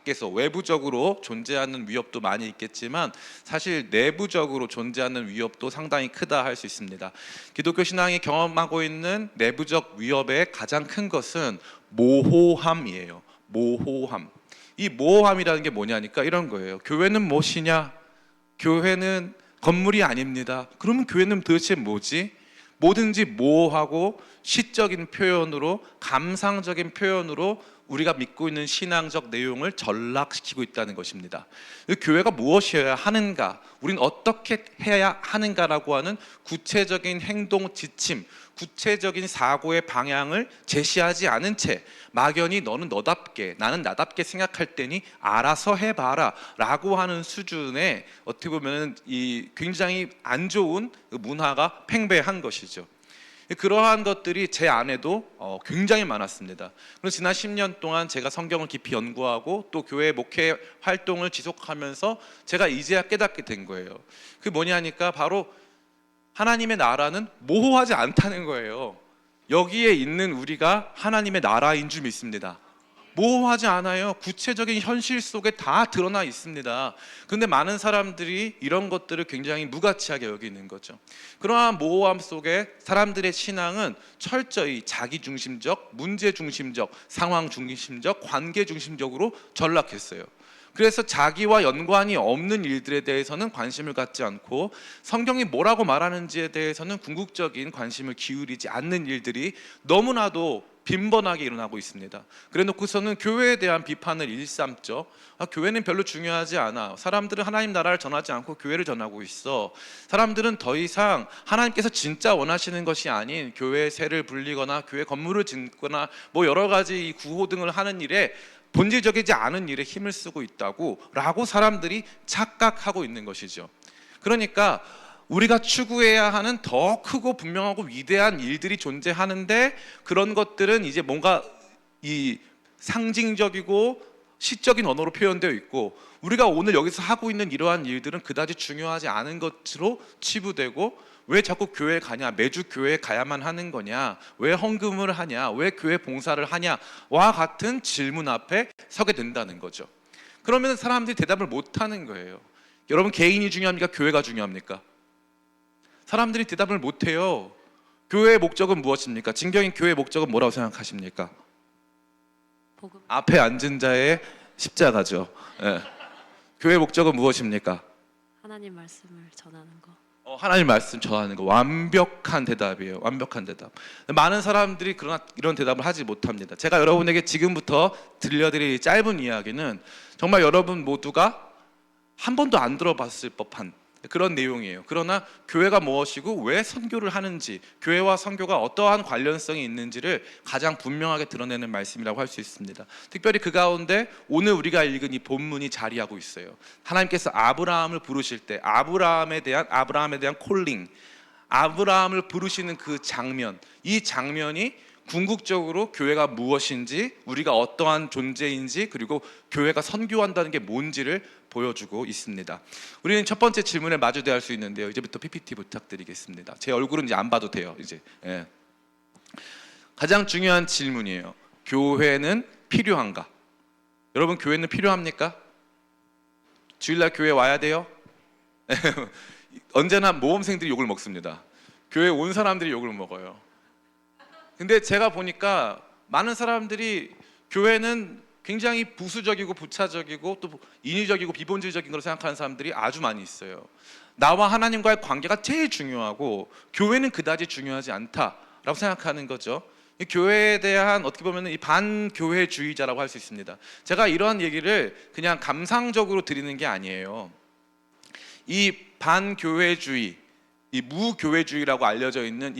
밖에서 외부적으로 존재하는 위협도 많이 있겠지만 사실 내부적으로 존재하는 위협도 상당히 크다 할 수 있습니다. 기독교 신앙이 경험하고 있는 내부적 위협의 가장 큰 것은 모호함이에요. 모호함. 이 모호함이라는 게 뭐냐니까 이런 거예요. 교회는 무엇이냐? 교회는 건물이 아닙니다. 그러면 교회는 도대체 뭐지? 뭐든지 모호하고 시적인 표현으로, 감상적인 표현으로 우리가 믿고 있는 신앙적 내용을 전락시키고 있다는 것입니다. 교회가 무엇이어야 하는가, 우리는 어떻게 해야 하는가라고 하는 구체적인 행동 지침, 구체적인 사고의 방향을 제시하지 않은 채 막연히 너는 너답게, 나는 나답게 생각할 테니 알아서 해봐라 라고 하는 수준의 어떻게 보면 이 굉장히 안 좋은 문화가 팽배한 것이죠. 그러한 것들이 제 안에도 굉장히 많았습니다. 그래서 지난 10년 동안 제가 성경을 깊이 연구하고 또 교회 목회 활동을 지속하면서 제가 이제야 깨닫게 된 거예요. 그게 뭐냐니까 바로 하나님의 나라는 모호하지 않다는 거예요. 여기에 있는 우리가 하나님의 나라인 줄 믿습니다. 모호하지 않아요. 구체적인 현실 속에 다 드러나 있습니다. 그런데 많은 사람들이 이런 것들을 굉장히 무가치하게 여기는 거죠. 그러한 모호함 속에 사람들의 신앙은 철저히 자기중심적, 문제중심적, 상황중심적, 관계중심적으로 전락했어요. 그래서 자기와 연관이 없는 일들에 대해서는 관심을 갖지 않고 성경이 뭐라고 말하는지에 대해서는 궁극적인 관심을 기울이지 않는 일들이 너무나도 빈번하게 일어나고 있습니다. 그래 놓고서는 교회에 대한 비판을 일삼죠. 교회는 별로 중요하지 않아. 사람들은 하나님 나라를 전하지 않고 교회를 전하고 있어. 사람들은 더 이상 하나님께서 진짜 원하시는 것이 아닌 교회의 세를 불리거나 교회 건물을 짓거나 뭐 여러 가지 이 구호 등을 하는 일에, 본질적이지 않은 일에 힘을 쓰고 있다고 라고 사람들이 착각하고 있는 것이죠. 그러니까 우리가 추구해야 하는 더 크고 분명하고 위대한 일들이 존재하는데 그런 것들은 이제 뭔가 이 상징적이고 시적인 언어로 표현되어 있고 우리가 오늘 여기서 하고 있는 이러한 일들은 그다지 중요하지 않은 것으로 치부되고, 왜 자꾸 교회에 가냐, 매주 교회에 가야만 하는 거냐, 왜 헌금을 하냐, 왜 교회 봉사를 하냐와 같은 질문 앞에 서게 된다는 거죠. 그러면 사람들이 대답을 못하는 거예요. 여러분, 개인이 중요합니까? 교회가 중요합니까? 사람들이 대답을 못해요. 교회의 목적은 무엇입니까? 진경인 교회의 목적은 뭐라고 생각하십니까? 복음. 앞에 앉은 자의 십자가죠. 예. 교회의 목적은 무엇입니까? 하나님 말씀을 전하는 거. 하나님 말씀 전하는 거. 완벽한 대답이에요. 완벽한 대답. 많은 사람들이 그러나 이런 대답을 하지 못합니다. 제가 여러분에게 지금부터 들려드릴 짧은 이야기는 정말 여러분 모두가 한 번도 안 들어봤을 법한 그런 내용이에요. 그러나 교회가 무엇이고 왜 선교를 하는지, 교회와 선교가 어떠한 관련성이 있는지를 가장 분명하게 드러내는 말씀이라고 할 수 있습니다. 특별히 그 가운데 오늘 우리가 읽은 이 본문이 자리하고 있어요. 하나님께서 아브라함을 부르실 때 아브라함에 대한 콜링, 아브라함을 부르시는 그 장면, 이 장면이 궁극적으로 교회가 무엇인지, 우리가 어떠한 존재인지, 그리고 교회가 선교한다는 게 뭔지를 보여주고 있습니다. 우리는 첫 번째 질문에 마주대할 수 있는데요. 이제부터 PPT 부탁드리겠습니다. 제 얼굴은 이제 안 봐도 돼요. 이제 가장 중요한 질문이에요. 교회는 필요한가? 여러분, 교회는 필요합니까? 주일날 교회 와야 돼요? 언제나 모험생들이 욕을 먹습니다. 교회 온 사람들이 욕을 먹어요. 근데 제가 보니까 많은 사람들이 교회는 굉장히 부수적이고 부차적이고 또 인위적이고 비본질적인 걸 생각하는 사람들이 아주 많이 있어요. 나와 하나님과의 관계가 제일 중요하고 교회는 그다지 중요하지 않다라고 생각하는 거죠. 이 교회에 대한 어떻게 보면 이 반교회주의자라고 할 수 있습니다. 제가 이러한 얘기를 그냥 감상적으로 드리는 게 아니에요. 이 반교회주의, 이 무교회주의라고 알려져 있는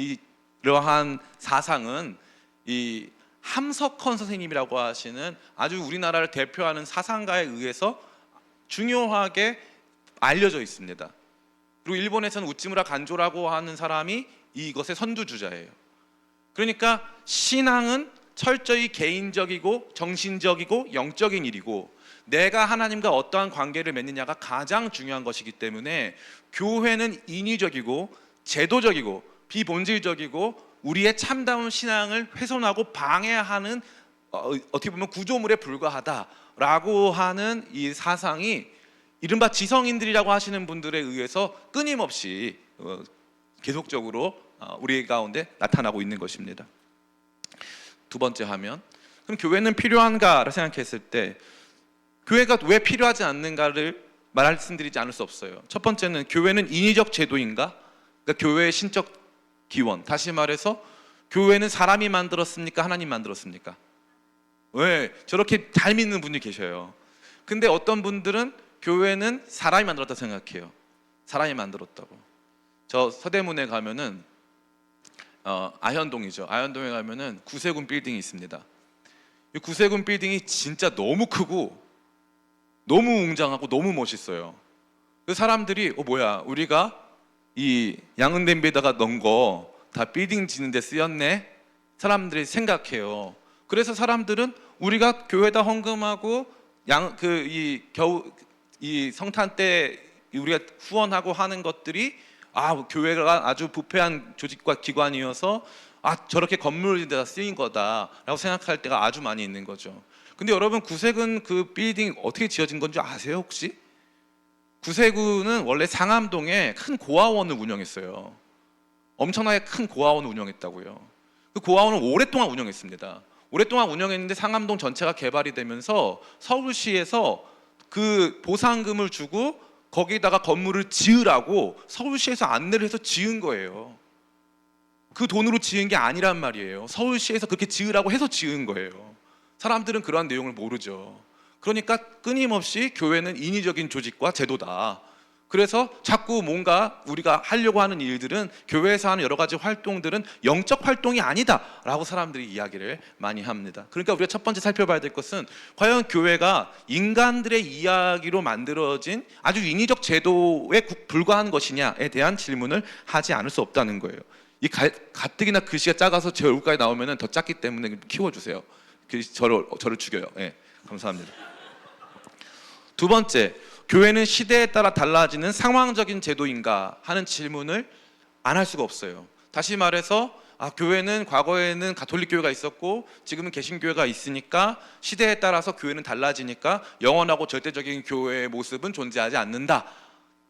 이러한 사상은 이 함석헌 선생님이라고 하시는 아주 우리나라를 대표하는 사상가에 의해서 중요하게 알려져 있습니다. 그리고 일본에서는 우찌무라 간조라고 하는 사람이 이것의 선두주자예요. 그러니까 신앙은 철저히 개인적이고 정신적이고 영적인 일이고 내가 하나님과 어떠한 관계를 맺느냐가 가장 중요한 것이기 때문에 교회는 인위적이고 제도적이고 비본질적이고 우리의 참다운 신앙을 훼손하고 방해하는 어떻게 보면 구조물에 불과하다라고 라고 하는 이 사상이 이른바 지성인들이라고 하시는 분들에 의해서 끊임없이 계속적으로 우리 가운데 나타나고 있는 것입니다. 두 번째 화면. 그럼 교회는 필요한가를 생각했을 때 교회가 왜 필요하지 않는가를 말씀드리지 않을 수 없어요. 첫 번째는 교회는 인위적 제도인가? 그러니까 교회의 신적 기원. 다시 말해서 교회는 사람이 만들었습니까? 하나님 만들었습니까? 왜? 저렇게 잘 믿는 분이 계셔요. 근데 어떤 분들은 교회는 사람이 만들었다 생각해요. 사람이 만들었다고. 저 서대문에 가면은 아현동이죠. 아현동에 가면은 구세군 빌딩이 있습니다. 이 구세군 빌딩이 진짜 너무 크고 너무 웅장하고 너무 멋있어요. 그 사람들이 뭐야 우리가 이 양은 냄비에다가 넣은 거 다 빌딩 짓는 데 쓰였네 사람들이 생각해요. 그래서 사람들은 우리가 교회에다 헌금하고 이 성탄 때 우리가 후원하고 하는 것들이 교회가 아주 부패한 조직과 기관이어서 저렇게 건물에다 쓰인 거다라고 생각할 때가 아주 많이 있는 거죠. 근데 여러분 구세군 그 빌딩 어떻게 지어진 건지 아세요 혹시? 구세군은 원래 상암동에 큰 고아원을 운영했어요. 엄청나게 큰 고아원을 운영했다고요. 그 고아원을 오랫동안 운영했습니다. 오랫동안 운영했는데 상암동 전체가 개발이 되면서 서울시에서 그 보상금을 주고 거기다가 건물을 지으라고 서울시에서 안내를 해서 지은 거예요. 그 돈으로 지은 게 아니란 말이에요. 서울시에서 그렇게 지으라고 해서 지은 거예요. 사람들은 그러한 내용을 모르죠. 그러니까 끊임없이 교회는 인위적인 조직과 제도다. 그래서 자꾸 뭔가 우리가 하려고 하는 일들은 교회에서 하는 여러 가지 활동들은 영적 활동이 아니다라고 사람들이 이야기를 많이 합니다. 그러니까 우리가 첫 번째 살펴봐야 될 것은 과연 교회가 인간들의 이야기로 만들어진 아주 인위적 제도에 불과한 것이냐에 대한 질문을 하지 않을 수 없다는 거예요. 이 가뜩이나 글씨가 작아서 제 얼굴까지 나오면 더 작기 때문에 키워주세요. 저를 죽여요. 네, 감사합니다. 두 번째, 교회는 시대에 따라 달라지는 상황적인 제도인가 하는 질문을 안 할 수가 없어요. 다시 말해서 교회는 과거에는 가톨릭 교회가 있었고 지금은 개신교회가 있으니까 시대에 따라서 교회는 달라지니까 영원하고 절대적인 교회의 모습은 존재하지 않는다.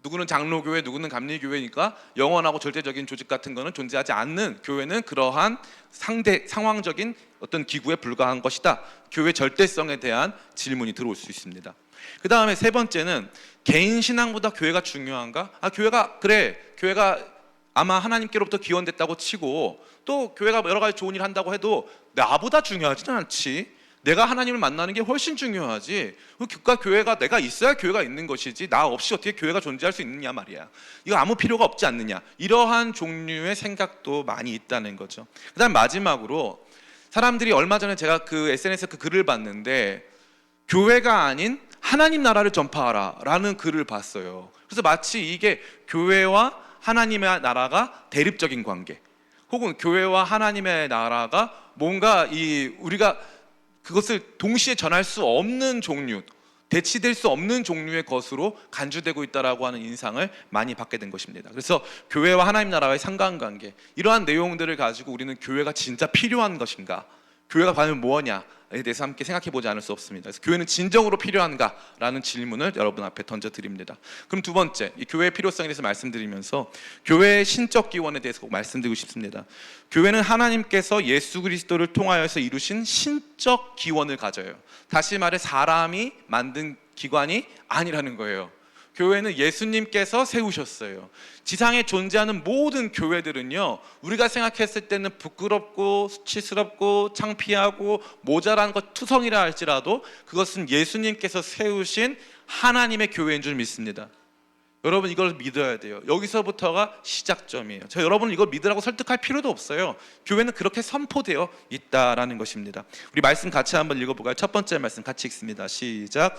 누구는 장로교회, 누구는 감리교회니까 영원하고 절대적인 조직 같은 거는 존재하지 않는 교회는 그러한 상황적인 어떤 기구에 불과한 것이다. 교회 절대성에 대한 질문이 들어올 수 있습니다. 그 다음에 세 번째는 개인 신앙보다 교회가 중요한가? 교회가 아마 하나님께로부터 기원됐다고 치고 또 교회가 여러 가지 좋은 일 한다고 해도 나보다 중요하지는 않지. 내가 하나님을 만나는 게 훨씬 중요하지. 그러니까 교회가 내가 있어야 교회가 있는 것이지 나 없이 어떻게 교회가 존재할 수 있느냐 말이야. 이거 아무 필요가 없지 않느냐. 이러한 종류의 생각도 많이 있다는 거죠. 그 다음 마지막으로 사람들이 얼마 전에 제가 그 SNS에 그 글을 봤는데 교회가 아닌 하나님 나라를 전파하라 라는 글을 봤어요. 그래서 마치 이게 교회와 하나님의 나라가 대립적인 관계 혹은 교회와 하나님의 나라가 뭔가 우리가 그것을 동시에 전할 수 없는 종류, 대치될 수 없는 종류의 것으로 간주되고 있다라고 하는 인상을 많이 받게 된 것입니다. 그래서 교회와 하나님 나라의 상관관계 이러한 내용들을 가지고 우리는 교회가 진짜 필요한 것인가, 교회가 과연 뭐냐에 대해서 함께 생각해 보지 않을 수 없습니다. 그래서 교회는 진정으로 필요한가라는 질문을 여러분 앞에 던져드립니다. 그럼 두 번째, 이 교회의 필요성에 대해서 말씀드리면서 교회의 신적 기원에 대해서 꼭 말씀드리고 싶습니다. 교회는 하나님께서 예수 그리스도를 통하여서 이루신 신적 기원을 가져요. 다시 말해 사람이 만든 기관이 아니라는 거예요. 교회는 예수님께서 세우셨어요. 지상에 존재하는 모든 교회들은요, 우리가 생각했을 때는 부끄럽고 수치스럽고 창피하고 모자란 것 투성이라 할지라도 그것은 예수님께서 세우신 하나님의 교회인 줄 믿습니다. 여러분 이걸 믿어야 돼요. 여기서부터가 시작점이에요. 여러분은 이걸 믿으라고 설득할 필요도 없어요. 교회는 그렇게 선포되어 있다라는 것입니다. 우리 말씀 같이 한번 읽어볼까요? 첫 번째 말씀 같이 읽습니다. 시작.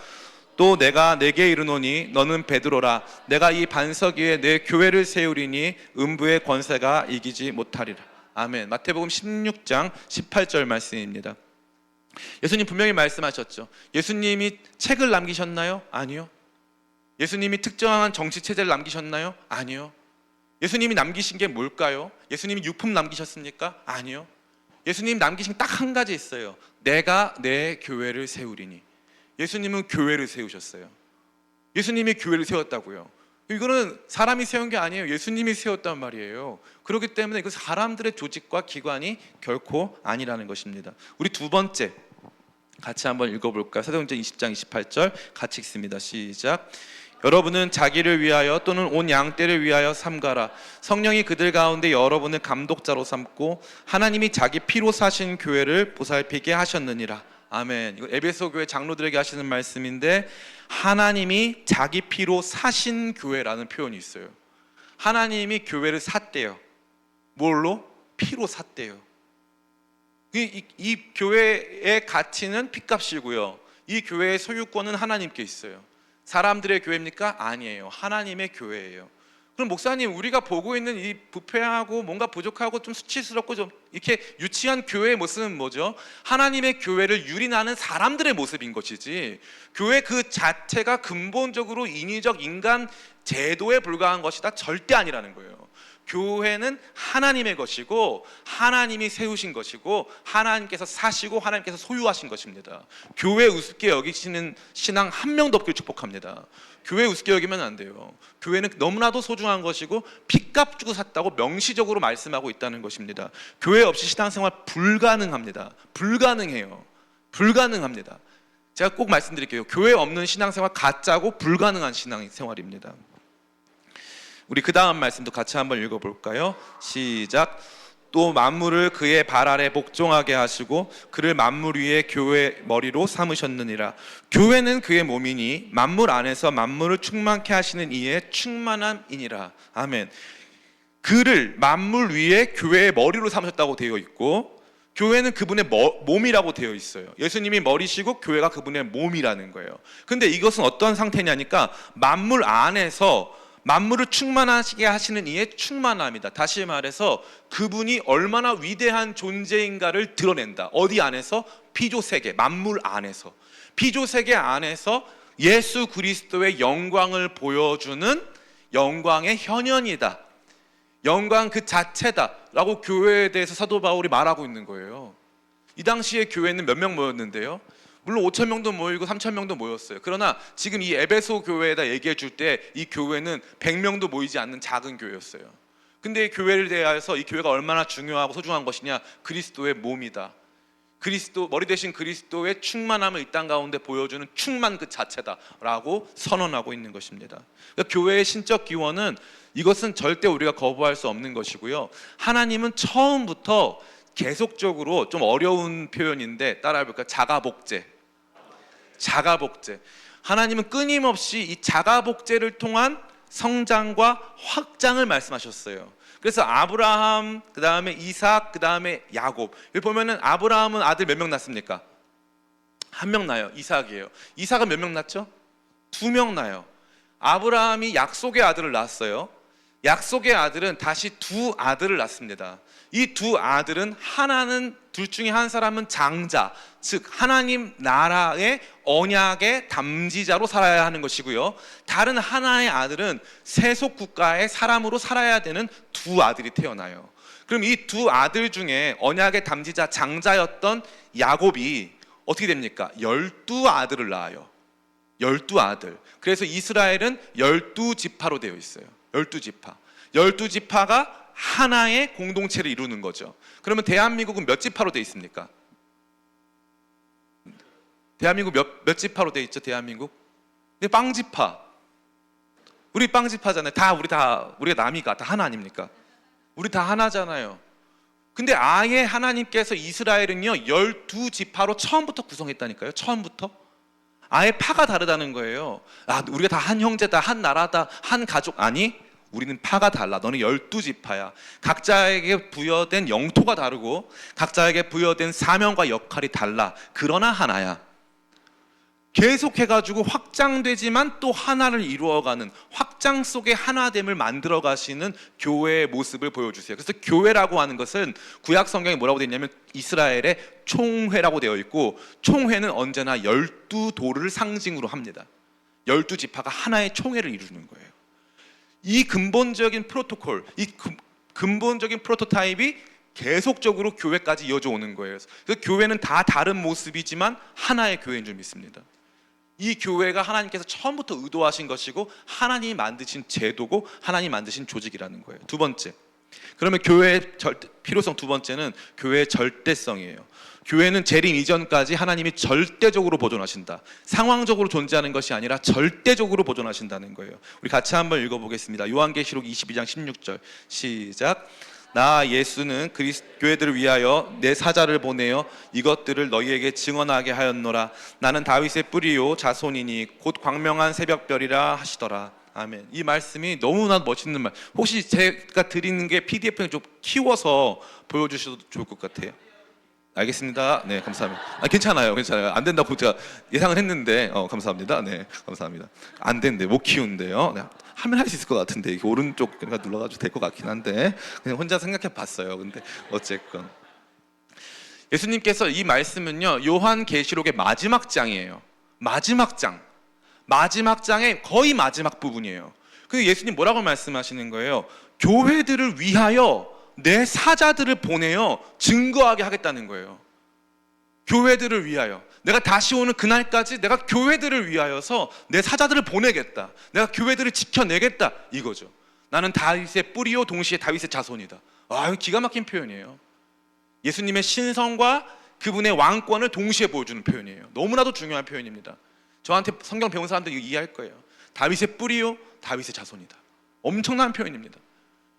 또 내가 내게 이르노니 너는 베드로라. 내가 이 반석 위에 내 교회를 세우리니 음부의 권세가 이기지 못하리라. 아멘. 마태복음 16장 18절 말씀입니다. 예수님 분명히 말씀하셨죠. 예수님이 책을 남기셨나요? 아니요. 예수님이 특정한 정치 체제를 남기셨나요? 아니요. 예수님이 남기신 게 뭘까요? 예수님이 유품 남기셨습니까? 아니요. 예수님이 남기신 딱 한 가지 있어요. 내가 내 교회를 세우리니. 예수님은 교회를 세우셨어요. 예수님이 교회를 세웠다고요. 이거는 사람이 세운 게 아니에요. 예수님이 세웠단 말이에요. 그렇기 때문에 이거 사람들의 조직과 기관이 결코 아니라는 것입니다. 우리 두 번째 같이 한번 읽어볼까요? 사도행전 20장 28절 같이 읽습니다. 시작. 여러분은 자기를 위하여 또는 온 양떼를 위하여 삼가라. 성령이 그들 가운데 여러분을 감독자로 삼고 하나님이 자기 피로 사신 교회를 보살피게 하셨느니라. 아멘. 이거 에베소 교회 장로들에게 하시는 말씀인데, 하나님이 자기 피로 사신 교회라는 표현이 있어요. 하나님이 교회를 샀대요. 뭘로? 피로 샀대요. 이 교회의 가치는 피값이고요. 이 교회의 소유권은 하나님께 있어요. 사람들의 교회입니까? 아니에요. 하나님의 교회예요. 그럼 목사님, 우리가 보고 있는 이 부패하고 뭔가 부족하고 좀 수치스럽고 좀 이렇게 유치한 교회의 모습은 뭐죠? 하나님의 교회를 유린하는 사람들의 모습인 것이지, 교회 그 자체가 근본적으로 인위적 인간 제도에 불과한 것이다, 절대 아니라는 거예요. 교회는 하나님의 것이고 하나님이 세우신 것이고 하나님께서 사시고 하나님께서 소유하신 것입니다. 교회 우습게 여기시는 신앙 한 명도 없길 축복합니다. 교회 우습게 여기면 안 돼요. 교회는 너무나도 소중한 것이고 피값 주고 샀다고 명시적으로 말씀하고 있다는 것입니다. 교회 없이 신앙생활 불가능합니다. 불가능해요. 불가능합니다. 제가 꼭 말씀드릴게요. 교회 없는 신앙생활 가짜고 불가능한 신앙생활입니다. 우리 그 다음 말씀도 같이 한번 읽어볼까요? 시작. 또 만물을 그의 발 아래 복종하게 하시고 그를 만물 위에 교회 머리로 삼으셨느니라. 교회는 그의 몸이니 만물 안에서 만물을 충만케 하시는 이의 충만함이니라. 아멘. 그를 만물 위에 교회의 머리로 삼으셨다고 되어 있고, 교회는 그분의 몸이라고 되어 있어요. 예수님이 머리시고 교회가 그분의 몸이라는 거예요. 근데 이것은 어떤 상태냐니까, 만물 안에서 만물을 충만하시게 하시는 이의 충만함이다. 다시 말해서 그분이 얼마나 위대한 존재인가를 드러낸다. 어디 안에서? 피조세계, 만물 안에서. 피조세계 안에서 예수 그리스도의 영광을 보여주는 영광의 현현이다. 영광 그 자체다 라고 교회에 대해서 사도 바울이 말하고 있는 거예요. 이 당시에 교회는 몇 명 모였는데요? 물론 5,000명도 모이고 3,000명도 모였어요. 그러나 지금 이 에베소 교회에다 얘기해 줄 때 이 교회는 100명도 모이지 않는 작은 교회였어요. 근데 이 교회를 대하여서 이 교회가 얼마나 중요하고 소중한 것이냐, 그리스도의 몸이다. 그리스도, 머리 대신 그리스도의 충만함을 이 땅 가운데 보여주는 충만 그 자체다라고 선언하고 있는 것입니다. 그러니까 교회의 신적 기원은, 이것은 절대 우리가 거부할 수 없는 것이고요. 하나님은 처음부터 계속적으로, 좀 어려운 표현인데 따라해볼까요? 자가복제. 하나님은 끊임없이 이 자가복제를 통한 성장과 확장을 말씀하셨어요. 그래서 아브라함, 그 다음에 이삭, 그 다음에 야곱. 여기 보면은 아브라함은 아들 몇 명 낳습니까? 1명 낳아요. 이삭이에요. 이삭은 몇 명 낳죠? 2명 낳아요. 아브라함이 약속의 아들을 낳았어요. 약속의 아들은 다시 2 아들을 낳습니다. 이 2 아들은, 하나는, 둘 중에 한 사람은 장자, 즉 하나님 나라의 언약의 담지자로 살아야 하는 것이고요, 다른 하나의 아들은 세속 국가의 사람으로 살아야 되는 2 아들이 태어나요. 그럼 이 2 아들 중에 언약의 담지자 장자였던 야곱이 어떻게 됩니까? 12아들을 낳아요. 12아들. 그래서 이스라엘은 12지파로 되어 있어요. 12지파. 12지파가 하나의 공동체를 이루는 거죠. 그러면 대한민국은 몇 지파로 되어 있습니까? 대한민국 몇 지파로 되어 있죠? 대한민국? 네, 빵지파. 우리 빵지파잖아요. 우리가 남이가 다 하나 아닙니까? 우리 다 하나잖아요. 근데 아예 하나님께서 이스라엘은요 12지파로 처음부터 구성했다니까요. 처음부터. 아예 파가 다르다는 거예요. 아, 우리가 다 한 형제다, 한 나라다, 한 가족. 아니, 우리는 파가 달라. 너는 12지파야. 각자에게 부여된 영토가 다르고 각자에게 부여된 사명과 역할이 달라. 그러나 하나야. 계속해가지고 확장되지만 또 하나를 이루어가는, 확장 속의 하나됨을 만들어 가시는 교회의 모습을 보여주세요. 그래서 교회라고 하는 것은 구약 성경에 뭐라고 되어 있냐면 이스라엘의 총회라고 되어 있고, 총회는 언제나 12도를 상징으로 합니다. 12지파가 하나의 총회를 이루는 거예요. 이 근본적인 프로토콜, 이 근본적인 프로토타입이 계속적으로 교회까지 이어져 오는 거예요. 그래서 교회는 다 다른 모습이지만 하나의 교회인 줄 믿습니다. 이 교회가 하나님께서 처음부터 의도하신 것이고 하나님이 만드신 제도고 하나님이 만드신 조직이라는 거예요. 두 번째, 그러면 교회의 필요성 두 번째는 교회의 절대성이에요. 교회는 재림 이전까지 하나님이 절대적으로 보존하신다. 상황적으로 존재하는 것이 아니라 절대적으로 보존하신다는 거예요. 우리 같이 한번 읽어보겠습니다. 요한계시록 22장 16절 시작. 나 예수는 교회들을 위하여 내 사자를 보내어 이것들을 너희에게 증언하게 하였노라. 나는 다윗의 뿌리요 자손이니 곧 광명한 새벽별이라 하시더라. 아멘. 이 말씀이 너무나 멋있는 말. 혹시 제가 드리는 게 PDF를 좀 키워서 보여주셔도 좋을 것 같아요. 알겠습니다. 네, 감사합니다. 괜찮아요. 안 된다고 제가 예상을 했는데, 감사합니다. 네, 감사합니다. 안 된대, 못 키운대요. 네, 하면 할 수 있을 것 같은데, 이게 오른쪽 그러니까 눌러가지고 될 것 같긴 한데, 그냥 혼자 생각해봤어요. 근데 어쨌건 예수님께서 이 말씀은요, 요한계시록의 마지막 장이에요. 마지막 장의 거의 마지막 부분이에요. 근데 예수님 뭐라고 말씀하시는 거예요? 교회들을 위하여 내 사자들을 보내어 증거하게 하겠다는 거예요. 교회들을 위하여 내가 다시 오는 그날까지 내가 교회들을 위하여서 내 사자들을 보내겠다. 내가 교회들을 지켜내겠다 이거죠. 나는 다윗의 뿌리요 동시에 다윗의 자손이다. 이거 기가 막힌 표현이에요. 예수님의 신성과 그분의 왕권을 동시에 보여주는 표현이에요. 너무나도 중요한 표현입니다. 저한테 성경 배운 사람들 이거 이해할 거예요. 다윗의 뿌리요 다윗의 자손이다. 엄청난 표현입니다.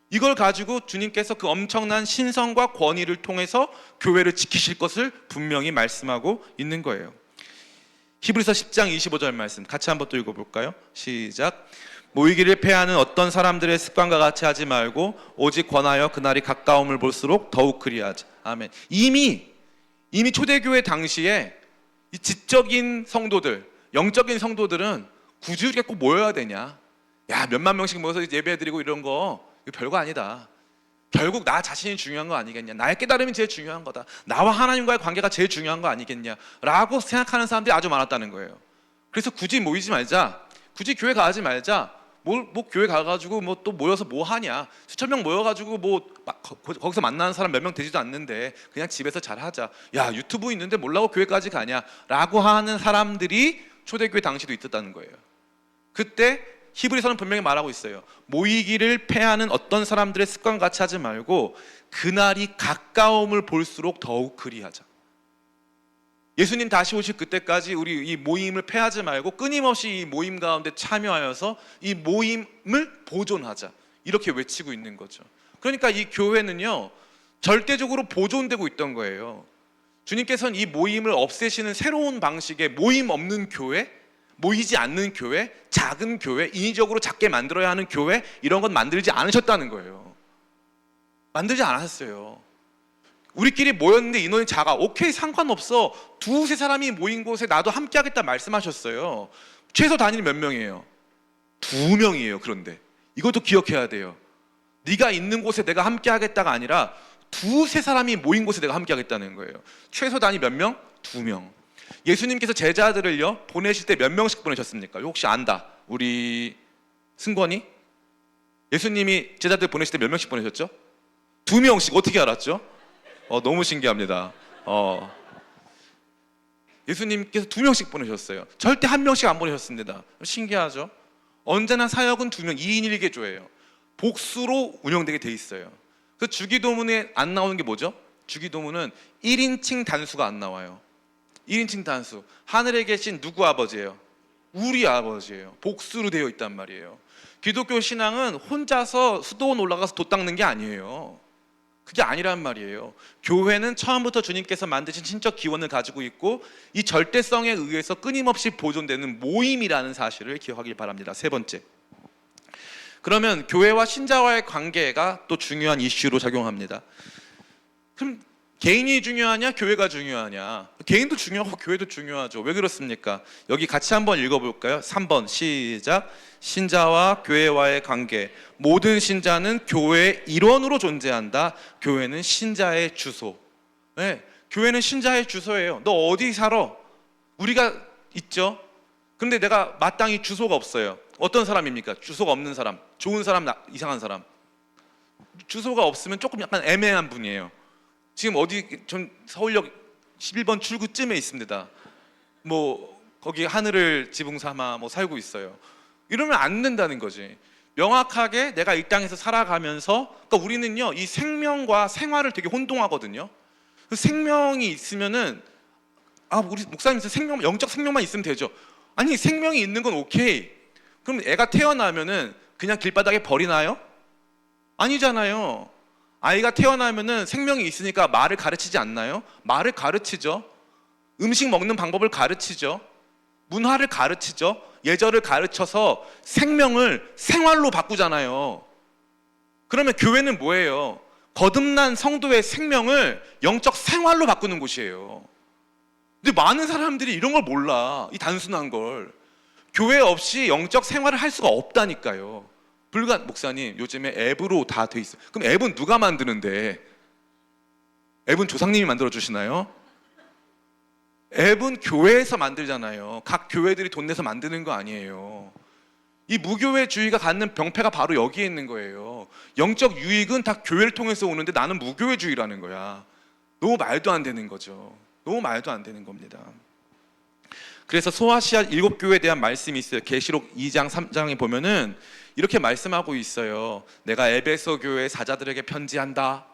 이걸 가지고 주님께서 그 엄청난 신성과 권위를 통해서 교회를 지키실 것을 분명히 말씀하고 있는 거예요. 히브리서 10장 25절 말씀 같이 한번 또 읽어볼까요? 시작. 모이기를 패하는 어떤 사람들의 습관과 같이 하지 말고 오직 권하여 그날이 가까움을 볼수록 더욱 그리하자. 아멘. 이미 초대교회 당시에 이 지적인 성도들, 영적인 성도들은 굳이 우리가 꼭 모여야 되냐? 야, 몇만 명씩 모여서 예배드리고 이런 거 이거 별거 아니다. 결국 나 자신이 중요한 거 아니겠냐? 나의 깨달음이 제일 중요한 거다. 나와 하나님과의 관계가 제일 중요한 거 아니겠냐? 라고 생각하는 사람들이 아주 많았다는 거예요. 그래서 굳이 모이지 말자. 굳이 교회 가지 말자. 뭐 교회 가가지고 뭐 또 모여서 뭐 하냐? 수천 명 모여가지고 뭐 거기서 만나는 사람 몇 명 되지도 않는데 그냥 집에서 잘 하자. 야, 유튜브 있는데 몰라고 교회까지 가냐? 라고 하는 사람들이 초대교회 당시도 있었다는 거예요. 그때 히브리서는 분명히 말하고 있어요. 모이기를 패하는 어떤 사람들의 습관 같이 하지 말고 그날이 가까움을 볼수록 더욱 그리하자. 예수님 다시 오실 그때까지 우리 이 모임을 패하지 말고 끊임없이 이 모임 가운데 참여하여서 이 모임을 보존하자. 이렇게 외치고 있는 거죠. 그러니까 이 교회는요, 절대적으로 보존되고 있던 거예요. 주님께서는 이 모임을 없애시는 새로운 방식의 모임 없는 교회, 모이지 않는 교회, 작은 교회, 인위적으로 작게 만들어야 하는 교회, 이런 건 만들지 않으셨다는 거예요. 만들지 않았어요. 우리끼리 모였는데 인원이 작아. 오케이, 상관없어. 두세 사람이 모인 곳에 나도 함께 하겠다 말씀하셨어요. 최소 단위는 몇 명이에요? 2명이에요. 그런데 이것도 기억해야 돼요. 네가 있는 곳에 내가 함께 하겠다가 아니라 두세 사람이 모인 곳에 내가 함께 하겠다는 거예요. 최소 단위 몇 명? 2명. 예수님께서 제자들을요 보내실 때 몇 명씩 보내셨습니까? 혹시 안다? 우리 승권이? 예수님이 제자들 보내실 때 몇 명씩 보내셨죠? 2명씩. 어떻게 알았죠? 너무 신기합니다. 예수님께서 2명씩 보내셨어요. 절대 1명씩 안 보내셨습니다. 신기하죠? 언제나 사역은 2명, 2인 1개조예요. 복수로 운영되게 돼 있어요. 그 주기도문에 안 나오는 게 뭐죠? 주기도문은 1인칭 단수가 안 나와요. 1인칭 단수. 하늘에 계신 누구 아버지예요? 우리 아버지예요. 복수로 되어 있단 말이에요. 기독교 신앙은 혼자서 수도원 올라가서 돛 닦는 게 아니에요. 그게 아니란 말이에요. 교회는 처음부터 주님께서 만드신 신적 기원을 가지고 있고 이 절대성에 의해서 끊임없이 보존되는 모임이라는 사실을 기억하길 바랍니다. 세 번째, 그러면 교회와 신자와의 관계가 또 중요한 이슈로 작용합니다. 그럼 개인이 중요하냐 교회가 중요하냐? 개인도 중요하고 교회도 중요하죠. 왜 그렇습니까? 여기 같이 한번 읽어볼까요? 3번 시작. 신자와 교회와의 관계. 모든 신자는 교회의 일원으로 존재한다. 교회는 신자의 주소. 네, 교회는 신자의 주소예요. 너 어디 살아? 우리가 있죠. 근데 내가 마땅히 주소가 없어요. 어떤 사람입니까? 주소가 없는 사람, 좋은 사람, 이상한 사람. 주소가 없으면 조금 약간 애매한 분이에요. 지금 어디 전 서울역 11번 출구쯤에 있습니다. 뭐 거기 하늘을 지붕 삼아 뭐 살고 있어요. 이러면 안 된다는 거지. 명확하게 내가 이 땅에서 살아가면서, 그러니까 우리는요 이 생명과 생활을 되게 혼동하거든요. 그 생명이 있으면은 우리 목사님께서 영적 생명만 있으면 되죠. 아니, 생명이 있는 건 오케이. 그럼 애가 태어나면은 그냥 길바닥에 버리나요? 아니잖아요. 아이가 태어나면은 생명이 있으니까 말을 가르치지 않나요? 말을 가르치죠. 음식 먹는 방법을 가르치죠. 문화를 가르치죠. 예절을 가르쳐서 생명을 생활로 바꾸잖아요. 그러면 교회는 뭐예요? 거듭난 성도의 생명을 영적 생활로 바꾸는 곳이에요. 근데 많은 사람들이 이런 걸 몰라. 이 단순한 걸. 교회 없이 영적 생활을 할 수가 없다니까요. 목사님 요즘에 앱으로 다 돼 있어요. 그럼 앱은 누가 만드는데? 앱은 조상님이 만들어 주시나요? 앱은 교회에서 만들잖아요. 각 교회들이 돈 내서 만드는 거 아니에요. 이 무교회주의가 갖는 병폐가 바로 여기에 있는 거예요. 영적 유익은 다 교회를 통해서 오는데 나는 무교회주의라는 거야. 너무 말도 안 되는 거죠. 너무 말도 안 되는 겁니다. 그래서 소아시아 7교회에 대한 말씀이 있어요. 계시록 2장 3장에 보면은 이렇게 말씀하고 있어요. 내가 에베소 교회 사자들에게 편지한다.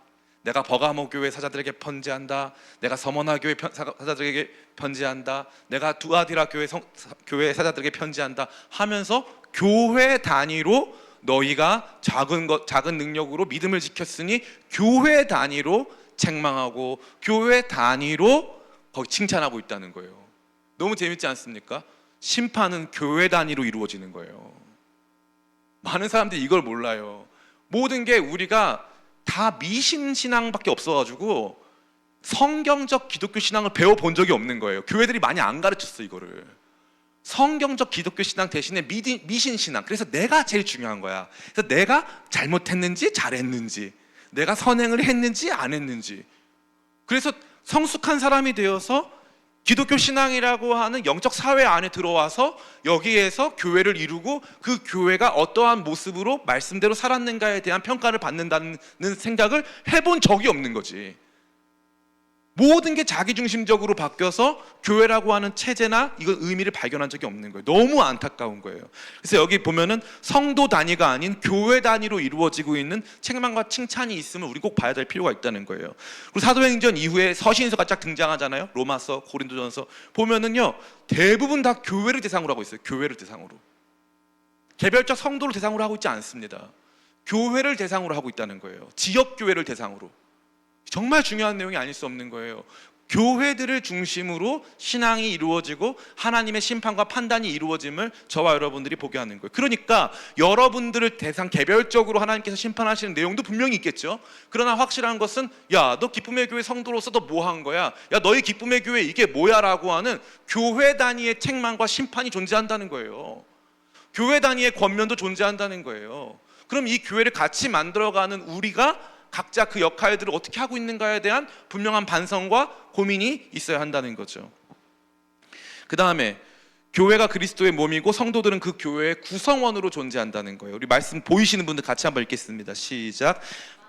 내가 버가모 교회 사자들에게 편지한다. 내가 서머나 교회 사자들에게 편지한다. 내가 두아디라 교회 사자들에게 편지한다 하면서 교회 단위로 너희가 작은 능력으로 믿음을 지켰으니 교회 단위로 책망하고 교회 단위로 거기 칭찬하고 있다는 거예요. 너무 재밌지 않습니까? 심판은 교회 단위로 이루어지는 거예요. 많은 사람들이 이걸 몰라요. 모든 게 우리가 다 미신 신앙밖에 없어가지고 성경적 기독교 신앙을 배워본 적이 없는 거예요. 교회들이 많이 안 가르쳤어 이거를. 성경적 기독교 신앙 대신에 미신 신앙. 그래서 내가 제일 중요한 거야. 그래서 내가 잘못했는지 잘했는지, 내가 선행을 했는지 안 했는지. 그래서 성숙한 사람이 되어서 기독교 신앙이라고 하는 영적 사회 안에 들어와서 여기에서 교회를 이루고 그 교회가 어떠한 모습으로 말씀대로 살았는가에 대한 평가를 받는다는 생각을 해본 적이 없는 거지. 모든 게 자기중심적으로 바뀌어서 교회라고 하는 체제나 이건 의미를 발견한 적이 없는 거예요. 너무 안타까운 거예요. 그래서 여기 보면은 성도 단위가 아닌 교회 단위로 이루어지고 있는 책망과 칭찬이 있으면 우리 꼭 봐야 될 필요가 있다는 거예요. 그리고 사도행전 이후에 서신서가 쫙 등장하잖아요. 로마서, 고린도전서 보면은요 대부분 다 교회를 대상으로 하고 있어요. 교회를 대상으로. 개별적 성도를 대상으로 하고 있지 않습니다. 교회를 대상으로 하고 있다는 거예요. 지역 교회를 대상으로. 정말 중요한 내용이 아닐 수 없는 거예요. 교회들을 중심으로 신앙이 이루어지고 하나님의 심판과 판단이 이루어짐을 저와 여러분들이 보게 하는 거예요. 그러니까 여러분들을 개별적으로 하나님께서 심판하시는 내용도 분명히 있겠죠. 그러나 확실한 것은 야, 너 기쁨의 교회 성도로서 너 뭐 한 거야? 야, 너희 기쁨의 교회 이게 뭐야? 라고 하는 교회 단위의 책망과 심판이 존재한다는 거예요. 교회 단위의 권면도 존재한다는 거예요. 그럼 이 교회를 같이 만들어가는 우리가 각자 그 역할들을 어떻게 하고 있는가에 대한 분명한 반성과 고민이 있어야 한다는 거죠. 그 다음에 교회가 그리스도의 몸이고 성도들은 그 교회의 구성원으로 존재한다는 거예요. 우리 말씀 보이시는 분들 같이 한번 읽겠습니다. 시작.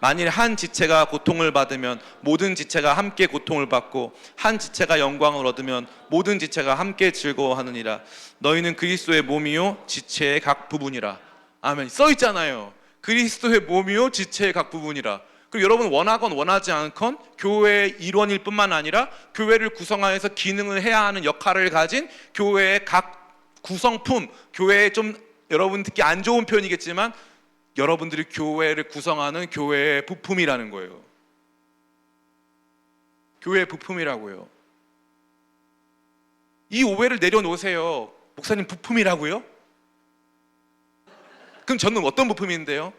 만일 한 지체가 고통을 받으면 모든 지체가 함께 고통을 받고 한 지체가 영광을 얻으면 모든 지체가 함께 즐거워하느니라. 너희는 그리스도의 몸이요 지체의 각 부분이라. 아멘. 써 있잖아요. 그리스도의 몸이요 지체의 각 부분이라. 그리고 여러분 원하건 원하지 않건 교회의 일원일 뿐만 아니라 교회를 구성하여서 기능을 해야 하는 역할을 가진 교회의 각 구성품, 교회의 좀 여러분 듣기 안 좋은 표현이겠지만 여러분들이 교회를 구성하는 교회의 부품이라는 거예요. 교회의 부품이라고요. 이 오해를 내려놓으세요. 목사님 부품이라고요? 그럼 저는 어떤 부품인데요?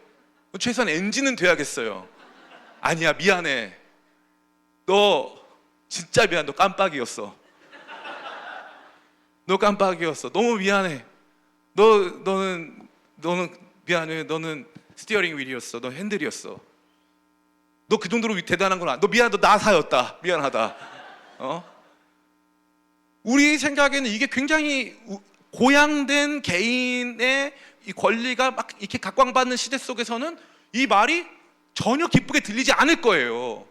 최소한 엔진은 돼야겠어요. 아니야, 미안해. 너 진짜 미안. 너 깜빡이었어. 너 깜빡이었어. 너무 미안해. 너는 미안해. 너는 스티어링 휠이었어. 너 핸들이었어. 너 그 정도로 대단한 건 너 미안. 너 나사였다. 미안하다. 우리 생각에는 이게 굉장히 고양된 개인의 이 권리가 막 이렇게 각광받는 시대 속에서는 이 말이 전혀 기쁘게 들리지 않을 거예요.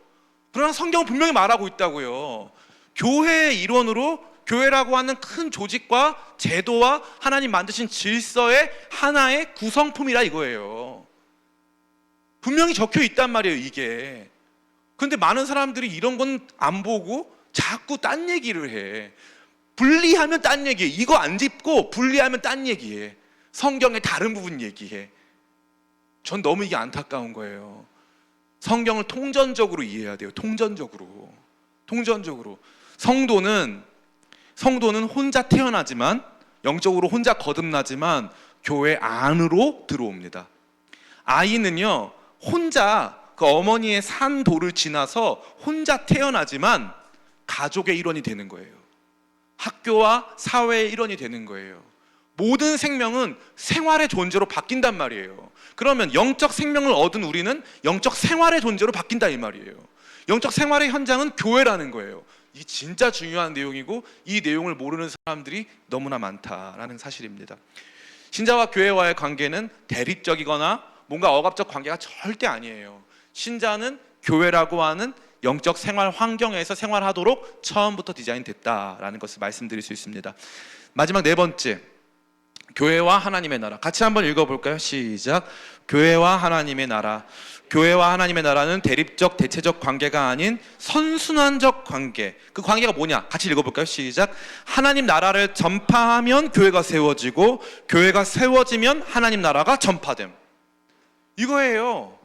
그러나 성경은 분명히 말하고 있다고요. 교회의 일원으로 교회라고 하는 큰 조직과 제도와 하나님 만드신 질서의 하나의 구성품이라 이거예요. 분명히 적혀 있단 말이에요, 이게. 근데 많은 사람들이 이런 건 안 보고 자꾸 딴 얘기를 해. 분리하면 딴 얘기해. 이거 안 짚고 분리하면 딴 얘기해. 성경의 다른 부분 얘기해. 전 너무 이게 안타까운 거예요. 성경을 통전적으로 이해해야 돼요. 통전적으로. 성도는 혼자 태어나지만, 영적으로 혼자 거듭나지만 교회 안으로 들어옵니다. 아이는요, 혼자 그 어머니의 산 돌을 지나서 혼자 태어나지만 가족의 일원이 되는 거예요. 학교와 사회의 일원이 되는 거예요. 모든 생명은 생활의 존재로 바뀐단 말이에요. 그러면 영적 생명을 얻은 우리는 영적 생활의 존재로 바뀐다 이 말이에요. 영적 생활의 현장은 교회라는 거예요. 이 진짜 중요한 내용이고, 이 내용을 모르는 사람들이 너무나 많다라는 사실입니다. 신자와 교회와의 관계는 대립적이거나 뭔가 억압적 관계가 절대 아니에요. 신자는 교회라고 하는 영적 생활 환경에서 생활하도록 처음부터 디자인됐다라는 것을 말씀드릴 수 있습니다. 마지막 네 번째, 교회와 하나님의 나라. 같이 한번 읽어볼까요? 시작. 교회와 하나님의 나라. 교회와 하나님의 나라는 대립적, 대체적 관계가 아닌 선순환적 관계. 그 관계가 뭐냐? 같이 읽어볼까요? 시작. 하나님 나라를 전파하면 교회가 세워지고, 교회가 세워지면 하나님 나라가 전파됨. 이거예요.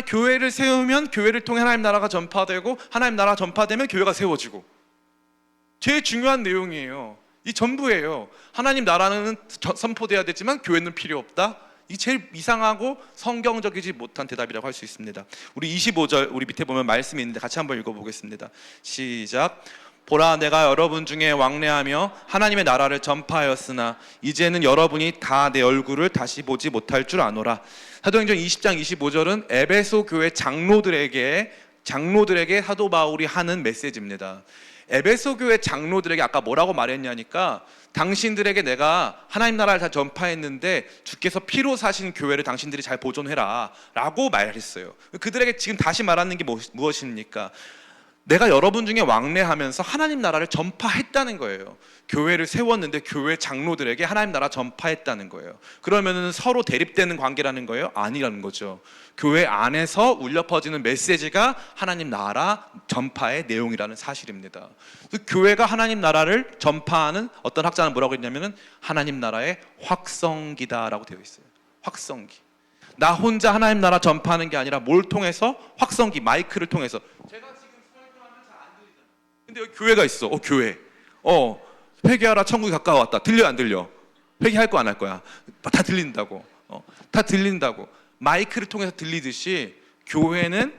교회를 세우면 교회를 통해 하나님 나라가 전파되고, 하나님 나라가 전파되면 교회가 세워지고. 제일 중요한 내용이에요. 이 전부예요. 하나님 나라는 선포돼야 되지만 교회는 필요 없다. 이 제일 이상하고 성경적이지 못한 대답이라고 할 수 있습니다. 우리 25절, 우리 밑에 보면 말씀이 있는데 같이 한번 읽어보겠습니다. 시작. 보라, 내가 여러분 중에 왕래하며 하나님의 나라를 전파하였으나 이제는 여러분이 다 내 얼굴을 다시 보지 못할 줄 아노라. 사도행전 20장 25절은 에베소 교회 장로들에게 사도 바울이 하는 메시지입니다. 에베소 교회 장로들에게 아까 뭐라고 말했냐니까, 당신들에게 내가 하나님 나라를 다 전파했는데 주께서 피로 사신 교회를 당신들이 잘 보존해라 라고 말했어요. 그들에게 지금 다시 말하는 게 무엇입니까? 내가 여러분 중에 왕래하면서 하나님 나라를 전파했다는 거예요. 교회를 세웠는데 교회 장로들에게 하나님 나라 전파했다는 거예요. 그러면 서로 대립되는 관계라는 거예요? 아니라는 거죠. 교회 안에서 울려 퍼지는 메시지가 하나님 나라 전파의 내용이라는 사실입니다. 교회가 하나님 나라를 전파하는, 어떤 학자는 뭐라고 했냐면은 하나님 나라의 확성기다라고 되어 있어요. 확성기. 나 혼자 하나님 나라 전파하는 게 아니라 뭘 통해서? 확성기, 마이크를 통해서. 제가 지금 설교하면 잘 안 들리잖아요. 근데 여기 교회가 있어. 교회. 회개하라, 천국이 가까워왔다. 들려 안 들려? 회개할 거 안 할 거야? 다 들린다고. 다 들린다고. 마이크를 통해서 들리듯이 교회는,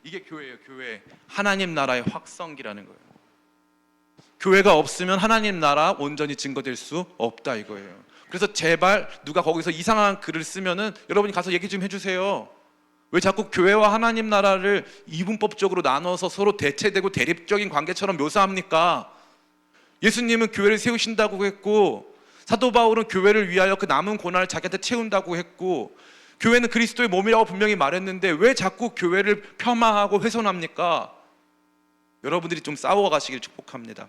이게 교회예요. 교회. 하나님 나라의 확성기라는 거예요. 교회가 없으면 하나님 나라 온전히 증거될 수 없다 이거예요. 그래서 제발 누가 거기서 이상한 글을 쓰면은 여러분이 가서 얘기 좀 해주세요. 왜 자꾸 교회와 하나님 나라를 이분법적으로 나눠서 서로 대체되고 대립적인 관계처럼 묘사합니까? 예수님은 교회를 세우신다고 했고, 사도 바울은 교회를 위하여 그 남은 고난을 자기한테 채운다고 했고, 교회는 그리스도의 몸이라고 분명히 말했는데 왜 자꾸 교회를 폄하하고 훼손합니까? 여러분들이 좀 싸워가시길 축복합니다.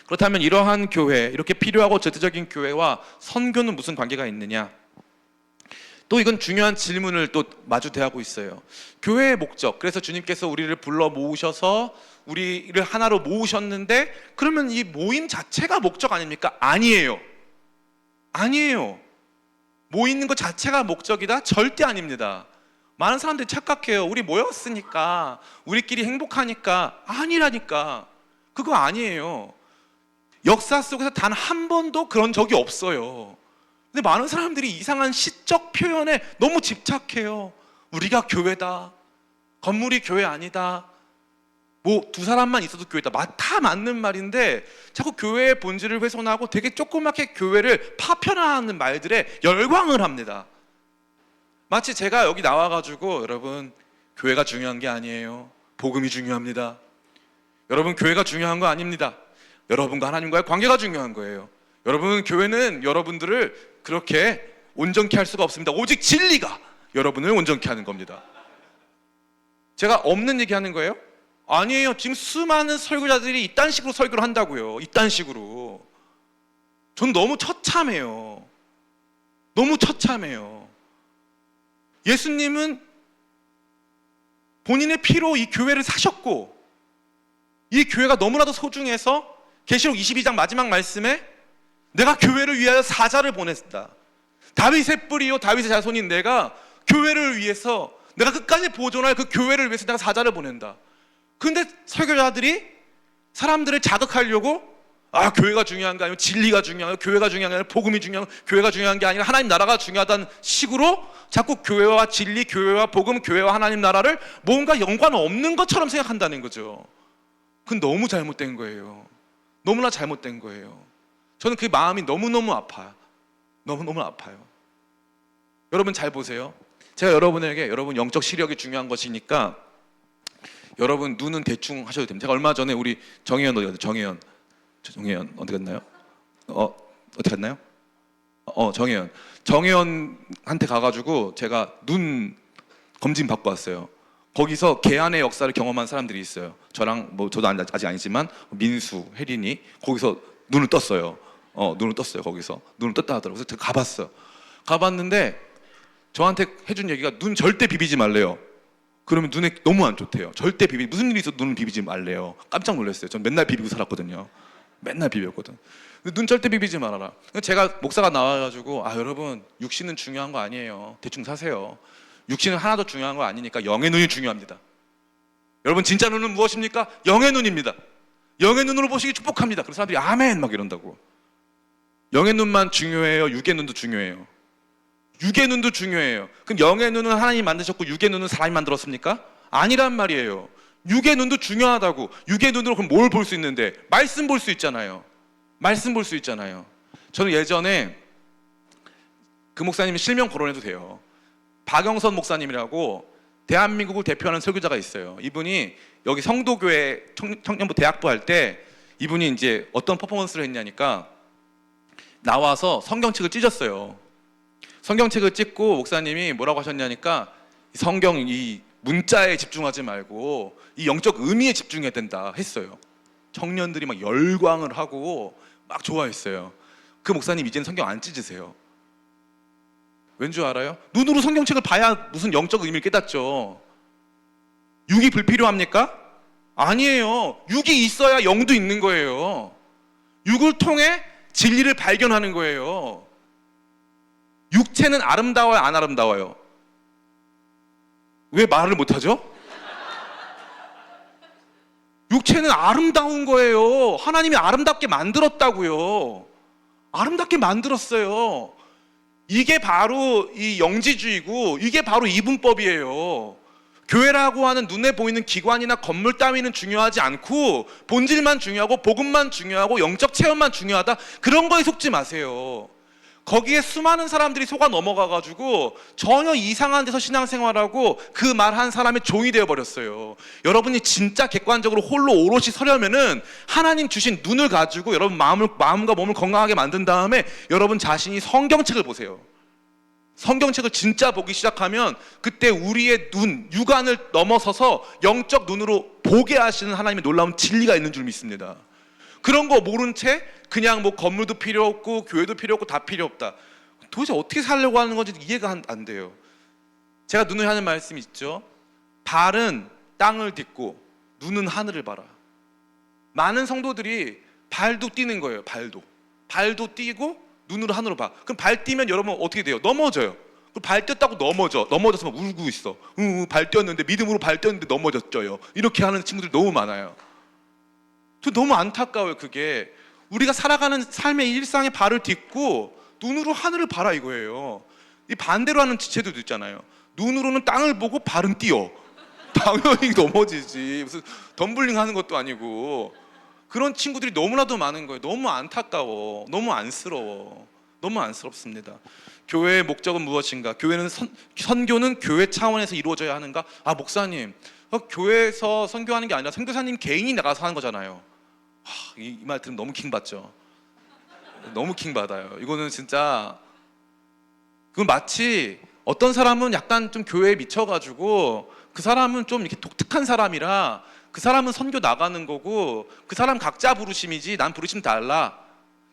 그렇다면 이러한 교회, 이렇게 필요하고 절대적인 교회와 선교는 무슨 관계가 있느냐? 또 이건 중요한 질문을 또 마주 대하고 있어요. 교회의 목적, 그래서 주님께서 우리를 불러 모으셔서 우리를 하나로 모으셨는데, 그러면 이 모임 자체가 목적 아닙니까? 아니에요. 모이는 것 자체가 목적이다? 절대 아닙니다. 많은 사람들이 착각해요. 우리 모였으니까, 우리끼리 행복하니까. 아니라니까. 그거 아니에요. 역사 속에서 단 한 번도 그런 적이 없어요. 근데 많은 사람들이 이상한 시적 표현에 너무 집착해요. 우리가 교회다, 건물이 교회 아니다, 뭐 두 사람만 있어도 교회다. 다 맞는 말인데 자꾸 교회의 본질을 훼손하고 되게 조그맣게 교회를 파편화하는 말들에 열광을 합니다. 마치 제가 여기 나와가지고, 여러분 교회가 중요한 게 아니에요. 복음이 중요합니다. 여러분 교회가 중요한 거 아닙니다. 여러분과 하나님과의 관계가 중요한 거예요. 여러분, 교회는 여러분들을 그렇게 온전케 할 수가 없습니다. 오직 진리가 여러분을 온전케 하는 겁니다. 제가 없는 얘기 하는 거예요? 아니에요. 지금 수많은 설교자들이 이딴 식으로 설교를 한다고요. 이딴 식으로. 전 너무 처참해요. 너무 처참해요. 예수님은 본인의 피로 이 교회를 사셨고, 이 교회가 너무나도 소중해서 계시록 22장 마지막 말씀에 내가 교회를 위하여 사자를 보냈다. 다윗의 뿌리요 다윗의 자손인 내가 교회를 위해서, 내가 끝까지 보존할 그 교회를 위해서 내가 사자를 보낸다. 근데 설교자들이 사람들을 자극하려고 교회가 중요한 게 아니고 진리가 중요한 거, 교회가 중요한 게 아니라 복음이 중요한 거, 교회가 중요한 게 아니라 하나님 나라가 중요하다는 식으로 자꾸 교회와 진리, 교회와 복음, 교회와 하나님 나라를 뭔가 연관 없는 것처럼 생각한다는 거죠. 그건 너무 잘못된 거예요. 너무나 잘못된 거예요. 저는 그 마음이 너무너무 아파요. 너무너무 아파요. 여러분 잘 보세요. 제가 여러분에게, 여러분 영적 시력이 중요한 것이니까 여러분 눈은 대충 하셔도 됩니다. 제가 얼마 전에 우리 정혜연 어디 갔나요? 정혜연 어디 갔나요? 어디 갔나요? 정혜연한테 가가지고 제가 눈 검진 받고 왔어요. 거기서 개안의 역사를 경험한 사람들이 있어요. 저랑 저도 아직 아니지만 민수, 혜린이 거기서 눈을 떴어요. 눈을 떴어요. 거기서 눈을 떴다 하더라고요. 그래서 제가 가봤어요. 가봤는데 저한테 해준 얘기가 눈 절대 비비지 말래요. 그러면 눈에 너무 안 좋대요. 절대 무슨 일이 있어도 눈을 비비지 말래요. 깜짝 놀랐어요. 전 맨날 비비고 살았거든요. 맨날 비볐거든. 눈 절대 비비지 말아라. 제가 목사가 나와가지고 여러분 육신은 중요한 거 아니에요. 대충 사세요. 육신은 하나도 중요한 거 아니니까 영의 눈이 중요합니다. 여러분 진짜 눈은 무엇입니까? 영의 눈입니다. 영의 눈으로 보시기 축복합니다. 그래서 사람들이 아멘 막 이런다고. 영의 눈만 중요해요? 육의 눈도 중요해요? 육의 눈도 중요해요. 그럼 영의 눈은 하나님이 만드셨고 육의 눈은 사람이 만들었습니까? 아니란 말이에요. 육의 눈도 중요하다고. 육의 눈으로 그럼 뭘 볼 수 있는데? 말씀 볼 수 있잖아요. 말씀 볼 수 있잖아요. 저는 예전에 그 목사님이 실명 거론해도 돼요. 박영선 목사님이라고 대한민국을 대표하는 설교자가 있어요. 이분이 여기 성도교회 청년부 대학부 할 때 이분이 이제 어떤 퍼포먼스를 했냐니까 나와서 성경책을 찢었어요. 성경책을 찢고 목사님이 뭐라고 하셨냐니까 성경 이 문자에 집중하지 말고 이 영적 의미에 집중해야 된다 했어요. 청년들이 막 열광을 하고 막 좋아했어요. 그 목사님 이제는 성경 안 찢으세요. 왠 줄 알아요? 눈으로 성경책을 봐야 무슨 영적 의미를 깨닫죠. 육이 불필요합니까? 아니에요. 육이 있어야 영도 있는 거예요. 육을 통해 진리를 발견하는 거예요. 육체는 아름다워요, 안 아름다워요? 왜 말을 못하죠? 육체는 아름다운 거예요. 하나님이 아름답게 만들었다고요. 아름답게 만들었어요. 이게 바로 이 영지주의고 이게 바로 이분법이에요. 교회라고 하는 눈에 보이는 기관이나 건물 따위는 중요하지 않고 본질만 중요하고 복음만 중요하고 영적 체험만 중요하다, 그런 거에 속지 마세요. 거기에 수많은 사람들이 속아 넘어가가지고 전혀 이상한 데서 신앙생활하고 그 말 한 사람의 종이 되어버렸어요. 여러분이 진짜 객관적으로 홀로 오롯이 서려면은 하나님 주신 눈을 가지고 여러분 마음과 몸을 건강하게 만든 다음에 여러분 자신이 성경책을 보세요. 성경책을 진짜 보기 시작하면 그때 우리의 눈, 육안을 넘어서서 영적 눈으로 보게 하시는 하나님의 놀라운 진리가 있는 줄 믿습니다. 그런 거 모른 채 그냥 뭐 건물도 필요 없고 교회도 필요 없고 다 필요 없다. 도대체 어떻게 살려고 하는 건지 이해가 안 돼요. 제가 눈을 하는 말씀이 있죠. 발은 땅을 딛고 눈은 하늘을 봐라. 많은 성도들이 발도 뛰는 거예요. 발도 뛰고 눈으로 하늘을 봐. 그럼 발 뛰면 여러분 어떻게 돼요? 넘어져요. 발 뛰었다고 넘어져서 막 울고 있어. 발 뛰었는데, 믿음으로 발 뛰었는데 넘어졌죠요. 이렇게 하는 친구들 너무 많아요. 저 너무 안타까워요. 그게 우리가 살아가는 삶의 일상의 발을 딛고 눈으로 하늘을 봐라 이거예요. 이 반대로 하는 지체들도 있잖아요. 눈으로는 땅을 보고 발은 뛰어. 당연히 넘어지지. 무슨 덤블링 하는 것도 아니고. 그런 친구들이 너무나도 많은 거예요. 너무 안타까워. 너무 안쓰러워. 너무 안쓰럽습니다. 교회의 목적은 무엇인가? 선교는 교회 차원에서 이루어져야 하는가? 목사님, 교회에서 선교하는 게 아니라 선교사님 개인이 나가서 하는 거잖아요. 이 말 들으면 너무 킹받죠. 너무 킹받아요. 이거는 진짜, 그건 마치 어떤 사람은 약간 좀 교회에 미쳐가지고 그 사람은 좀 이렇게 독특한 사람이라 그 사람은 선교 나가는 거고 그 사람 각자 부르심이지 난 부르심 달라.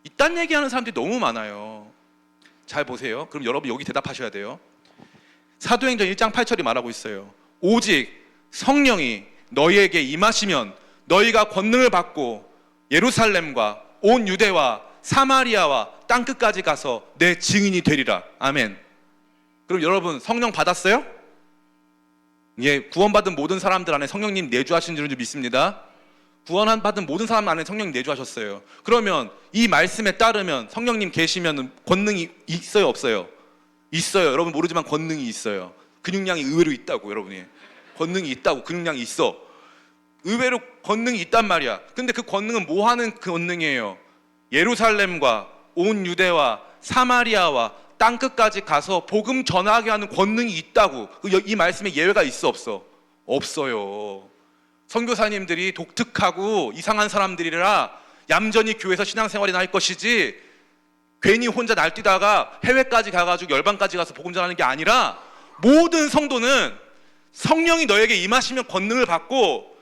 이딴 얘기하는 사람들이 너무 많아요. 잘 보세요. 그럼 여러분 여기 대답하셔야 돼요. 사도행전 1장 8절이 말하고 있어요. 오직 성령이 너희에게 임하시면 너희가 권능을 받고 예루살렘과 온 유대와 사마리아와 땅끝까지 가서 내 증인이 되리라. 아멘. 그럼 여러분 성령 받았어요? 예, 구원받은 모든 사람들 안에 성령님 내주하신 줄 믿습니다. 구원받은 모든 사람 안에 성령님 내주하셨어요. 그러면 이 말씀에 따르면 성령님 계시면 권능이 있어요, 없어요? 있어요. 여러분 모르지만 권능이 있어요. 근육량이 의외로 있다고. 여러분이 권능이 있다고. 근육량이 있어. 의외로 권능이 있단 말이야. 근데 그 권능은 뭐 하는 그 권능이에요? 예루살렘과 온 유대와 사마리아와 땅끝까지 가서 복음 전하게 하는 권능이 있다고. 이 말씀에 예외가 있어, 없어? 없어요. 선교사님들이 독특하고 이상한 사람들이라 얌전히 교회에서 신앙생활이나 할 것이지 괜히 혼자 날뛰다가 해외까지 가가지고 열방까지 가서 복음 전하는 게 아니라 모든 성도는 성령이 너에게 임하시면 권능을 받고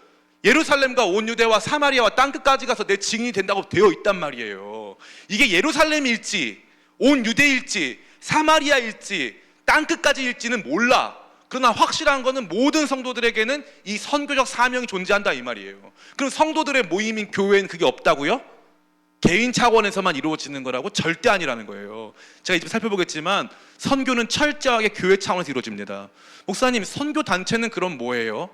예루살렘과 온 유대와 사마리아와 땅끝까지 가서 내 증인이 된다고 되어 있단 말이에요. 이게 예루살렘일지 온 유대일지 사마리아일지 땅끝까지일지는 몰라. 그러나 확실한 거는 모든 성도들에게는 이 선교적 사명이 존재한다 이 말이에요. 그럼 성도들의 모임인 교회는 그게 없다고요? 개인 차원에서만 이루어지는 거라고? 절대 아니라는 거예요. 제가 이제 살펴보겠지만 선교는 철저하게 교회 차원에서 이루어집니다. 목사님, 선교 단체는 그럼 뭐예요?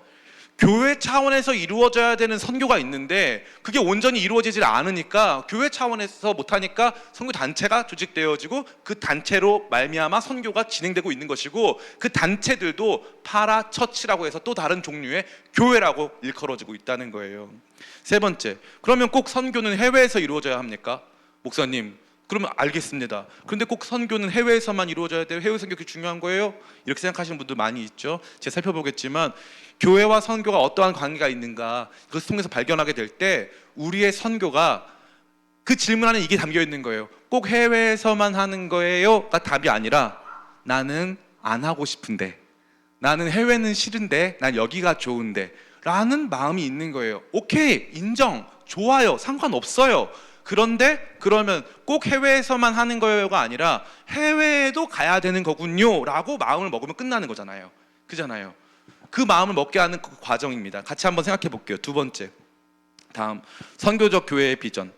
교회 차원에서 이루어져야 되는 선교가 있는데 그게 온전히 이루어지질 않으니까 교회 차원에서 못하니까 선교 단체가 조직되어지고 그 단체로 말미암아 선교가 진행되고 있는 것이고 그 단체들도 파라처치라고 해서 또 다른 종류의 교회라고 일컬어지고 있다는 거예요. 세 번째, 그러면 꼭 선교는 해외에서 이루어져야 합니까? 목사님, 그러면 알겠습니다. 그런데 꼭 선교는 해외에서만 이루어져야 돼요? 해외 선교 그게 중요한 거예요? 이렇게 생각하시는 분들 많이 있죠. 제가 살펴보겠지만 교회와 선교가 어떠한 관계가 있는가 그것을 통해서 발견하게 될 때 우리의 선교가 그 질문 안에 이게 담겨 있는 거예요. 꼭 해외에서만 하는 거예요?가 답이 아니라 나는 안 하고 싶은데, 나는 해외는 싫은데 난 여기가 좋은데 라는 마음이 있는 거예요. 오케이, 인정, 좋아요, 상관없어요. 그런데 그러면 꼭 해외에서만 하는 거예요가 아니라 해외에도 가야 되는 거군요 라고 마음을 먹으면 끝나는 거잖아요. 그잖아요. 그 마음을 먹게 하는 그 과정입니다. 같이 한번 생각해 볼게요. 두 번째, 다음 선교적 교회의 비전.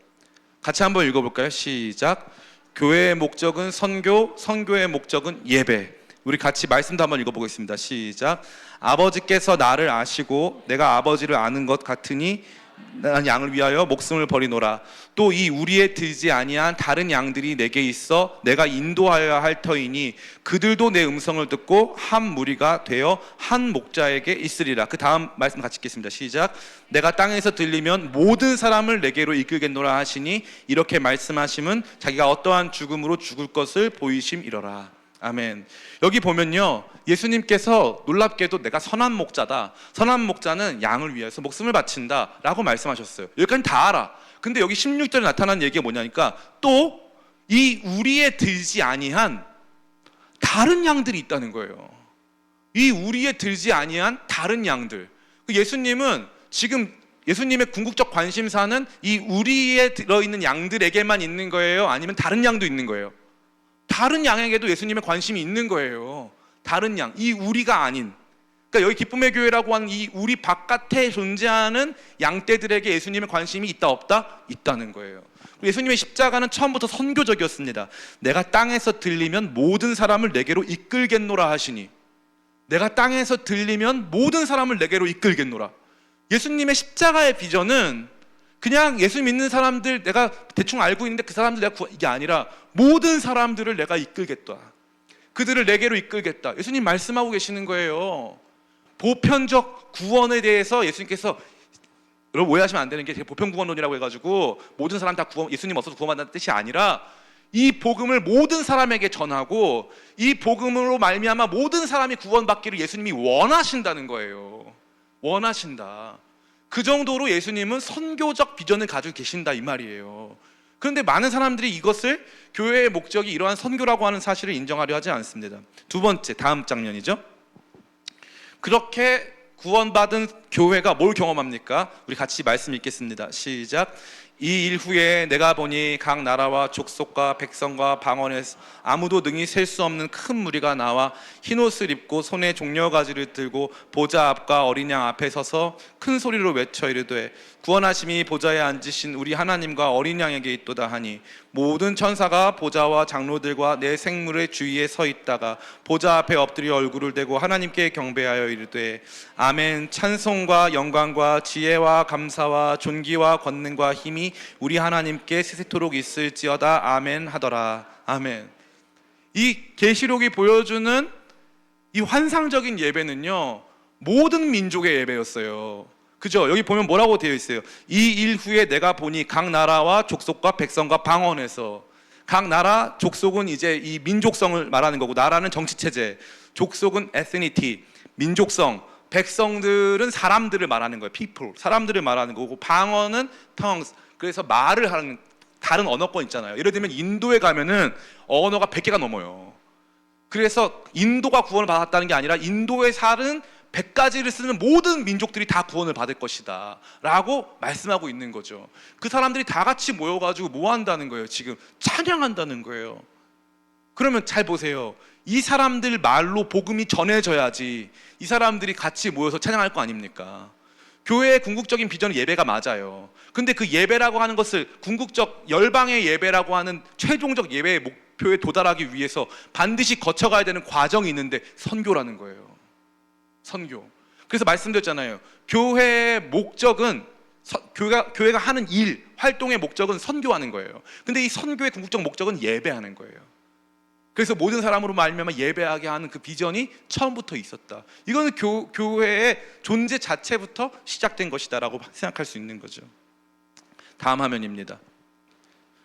같이 한번 읽어볼까요? 시작. 교회의 목적은 선교, 선교의 목적은 예배. 우리 같이 말씀도 한번 읽어보겠습니다. 시작. 아버지께서 나를 아시고 내가 아버지를 아는 것 같으니 난 양을 위하여 목숨을 버리노라. 또 이 우리에 들지 아니한 다른 양들이 내게 있어 내가 인도하여야 할 터이니 그들도 내 음성을 듣고 한 무리가 되어 한 목자에게 있으리라. 그 다음 말씀 같이 읽겠습니다. 시작. 내가 땅에서 들리면 모든 사람을 내게로 이끌겠노라 하시니 이렇게 말씀하심은 자기가 어떠한 죽음으로 죽을 것을 보이심이로라. 아멘. 여기 보면요, 예수님께서 놀랍게도 내가 선한 목자다, 선한 목자는 양을 위해서 목숨을 바친다 라고 말씀하셨어요. 여기까지 다 알아. 근데 여기 16절에 나타난 얘기가 뭐냐니까 또 이 우리에 들지 아니한 다른 양들이 있다는 거예요. 이 우리에 들지 아니한 다른 양들. 예수님은 지금 예수님의 궁극적 관심사는 이 우리에 들어있는 양들에게만 있는 거예요? 아니면 다른 양도 있는 거예요? 다른 양에게도 예수님의 관심이 있는 거예요. 다른 양, 이 우리가 아닌, 그러니까 여기 기쁨의 교회라고 하는 이 우리 바깥에 존재하는 양떼들에게 예수님의 관심이 있다 없다? 있다는 거예요. 예수님의 십자가는 처음부터 선교적이었습니다. 내가 땅에서 들리면 모든 사람을 내게로 이끌겠노라 하시니, 내가 땅에서 들리면 모든 사람을 내게로 이끌겠노라. 예수님의 십자가의 비전은 그냥 예수 믿는 사람들 내가 대충 알고 있는데 그 사람들 내가 이게 아니라 모든 사람들을 내가 이끌겠다. 그들을 내게로 이끌겠다. 예수님 말씀하고 계시는 거예요. 보편적 구원에 대해서 예수님께서, 여러분 오해하시면 안 되는 게 보편구원론이라고 해가지고 모든 사람 다 예수님 없어서 구원받는다는 뜻이 아니라 이 복음을 모든 사람에게 전하고 이 복음으로 말미암아 모든 사람이 구원받기를 예수님이 원하신다는 거예요. 원하신다. 그 정도로 예수님은 선교적 비전을 가지고 계신다 이 말이에요. 그런데 많은 사람들이 이것을 교회의 목적이 이러한 선교라고 하는 사실을 인정하려 하지 않습니다. 두 번째, 다음 장면이죠. 그렇게 구원받은 교회가 뭘 경험합니까? 우리 같이 말씀 읽겠습니다. 시작. 이 일 후에 내가 보니 각 나라와 족속과 백성과 방언에서 아무도 능히 셀 수 없는 큰 무리가 나와 흰옷을 입고 손에 종려가지를 들고 보좌 앞과 어린 양 앞에 서서 큰 소리로 외쳐 이르되 구원하심이 보좌에 앉으신 우리 하나님과 어린 양에게 있도다 하니 모든 천사가 보좌와 장로들과 내 생물의 주위에 서 있다가 보좌 앞에 엎드려 얼굴을 대고 하나님께 경배하여 이르되 아멘. 찬송과 영광과 지혜와 감사와 존귀와 권능과 힘이 우리 하나님께 세세토록 있을지어다. 아멘 하더라. 아멘. 이 계시록이 보여주는 이 환상적인 예배는요, 모든 민족의 예배였어요. 그죠? 여기 보면 뭐라고 되어 있어요? 이 일 후에 내가 보니 각 나라와 족속과 백성과 방언에서, 각 나라 족속은 이제 이 민족성을 말하는 거고, 나라는 정치 체제, 족속은 ethnicity, 민족성, 백성들은 사람들을 말하는 거예요. people, 사람들을 말하는 거고, 방언은 tongues, 그래서 말을 하는 다른 언어권 있잖아요. 예를 들면 인도에 가면은 언어가 100개가 넘어요. 그래서 인도가 구원을 받았다는 게 아니라 인도에 사는 100가지를 쓰는 모든 민족들이 다 구원을 받을 것이다 라고 말씀하고 있는 거죠. 그 사람들이 다 같이 모여가지고 뭐 한다는 거예요? 지금 찬양한다는 거예요. 그러면 잘 보세요. 이 사람들 말로 복음이 전해져야지 이 사람들이 같이 모여서 찬양할 거 아닙니까? 교회의 궁극적인 비전은 예배가 맞아요. 근데 그 예배라고 하는 것을 궁극적 열방의 예배라고 하는 최종적 예배의 목표에 도달하기 위해서 반드시 거쳐가야 되는 과정이 있는데 선교라는 거예요. 선교. 그래서 말씀드렸잖아요. 교회의 목적은 교회가 하는 일, 활동의 목적은 선교하는 거예요. 근데 이 선교의 궁극적 목적은 예배하는 거예요. 그래서 모든 사람으로 말미암아 예배하게 하는 그 비전이 처음부터 있었다. 이거는 교회의 존재 자체부터 시작된 것이다라고 생각할 수 있는 거죠. 다음 화면입니다.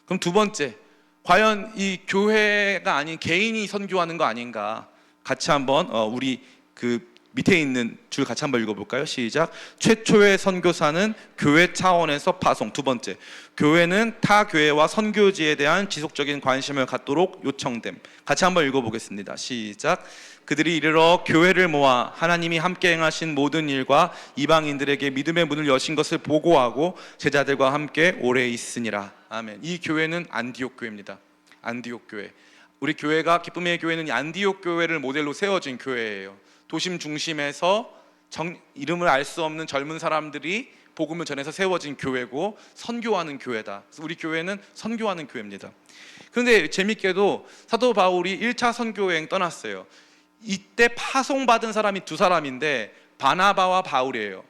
그럼 두 번째, 과연 이 교회가 아닌 개인이 선교하는 거 아닌가? 같이 한번 우리 그 밑에 있는 줄 같이 한번 읽어볼까요? 시작. 최초의 선교사는 교회 차원에서 파송. 두 번째, 교회는 타 교회와 선교지에 대한 지속적인 관심을 갖도록 요청됨. 같이 한번 읽어보겠습니다. 시작. 그들이 이르러 교회를 모아 하나님이 함께 행하신 모든 일과 이방인들에게 믿음의 문을 여신 것을 보고하고 제자들과 함께 오래 있으니라. 아멘. 이 교회는 안디옥 교회입니다. 안디옥 교회. 우리 교회가 기쁨의 교회는 안디옥 교회를 모델로 세워진 교회예요. 도심 중심에서 이름을 알 수 없는 젊은 사람들이 복음을 전해서 세워진 교회고 선교하는 교회다. 그래서 우리 교회는 선교하는 교회입니다. 그런데 재밌게도 사도 바울이 1차 선교 여행 떠났어요. 이때 파송받은 사람이 두 사람인데 바나바와 바울이에요.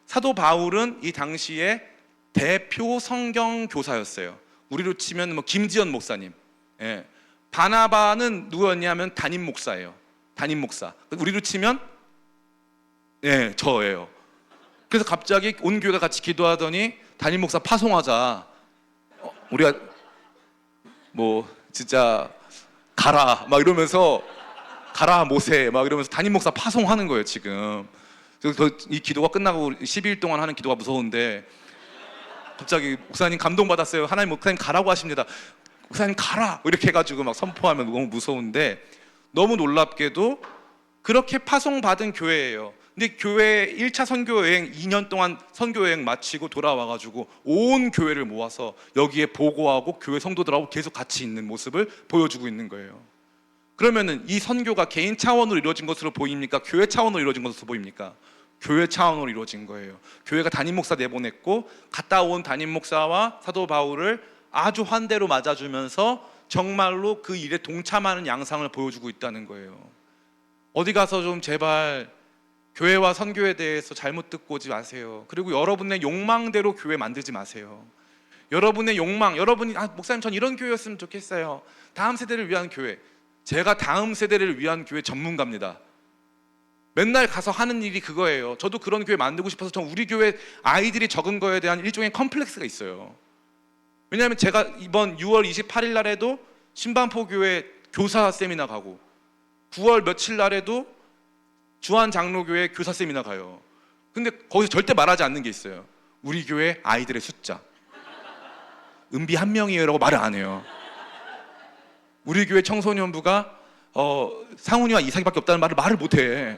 사도 바울은 이 당시에 대표 성경 교사였어요. 우리로 치면 뭐 김지연 목사님. 예. 바나바는 누구였냐면 담임 목사예요. 담임 목사. 우리로 치면 저예요. 그래서 갑자기 온 교회가 같이 기도하더니 담임 목사 파송하자. 우리가 뭐 진짜 가라 막 이러면서 가라 모세 막 이러면서 담임 목사 파송하는 거예요 지금. 그래서 이 기도가 끝나고 12일 동안 하는 기도가 무서운데 갑자기 목사님 감동받았어요. 하나님 목사님 가라고 하십니다. 목사님 가라 이렇게 해가지고 막 선포하면 너무 무서운데 너무 놀랍게도 그렇게 파송받은 교회예요. 근데 교회 1차 선교여행 2년 동안 선교여행 마치고 돌아와가지고 온 교회를 모아서 여기에 보고하고 교회 성도들하고 계속 같이 있는 모습을 보여주고 있는 거예요. 그러면은 이 선교가 개인 차원으로 이루어진 것으로 보입니까? 교회 차원으로 이루어진 것으로 보입니까? 교회 차원으로 이루어진 거예요. 교회가 담임 목사 내보냈고 갔다 온 담임 목사와 사도 바울을 아주 환대로 맞아주면서 정말로 그 일에 동참하는 양상을 보여주고 있다는 거예요. 어디 가서 좀 제발 교회와 선교에 대해서 잘못 듣고 오지 마세요. 그리고 여러분의 욕망대로 교회 만들지 마세요. 여러분의 욕망, 여러분이 목사님 전 이런 교회였으면 좋겠어요. 다음 세대를 위한 교회. 제가 다음 세대를 위한 교회 전문가입니다. 맨날 가서 하는 일이 그거예요. 저도 그런 교회 만들고 싶어서 전 우리 교회 아이들이 적은 거에 대한 일종의 컴플렉스가 있어요. 왜냐하면 제가 이번 6월 28일 날에도 신반포 교회 교사 세미나 가고 9월 며칠 날에도 주한 장로교회 교사 세미나 가요. 근데 거기서 절대 말하지 않는 게 있어요. 우리 교회 아이들의 숫자. 은비 1명이에요 라고 말을 안 해요. 우리 교회 청소년부가 상훈이와 이삭이밖에 없다는 말을 못 해.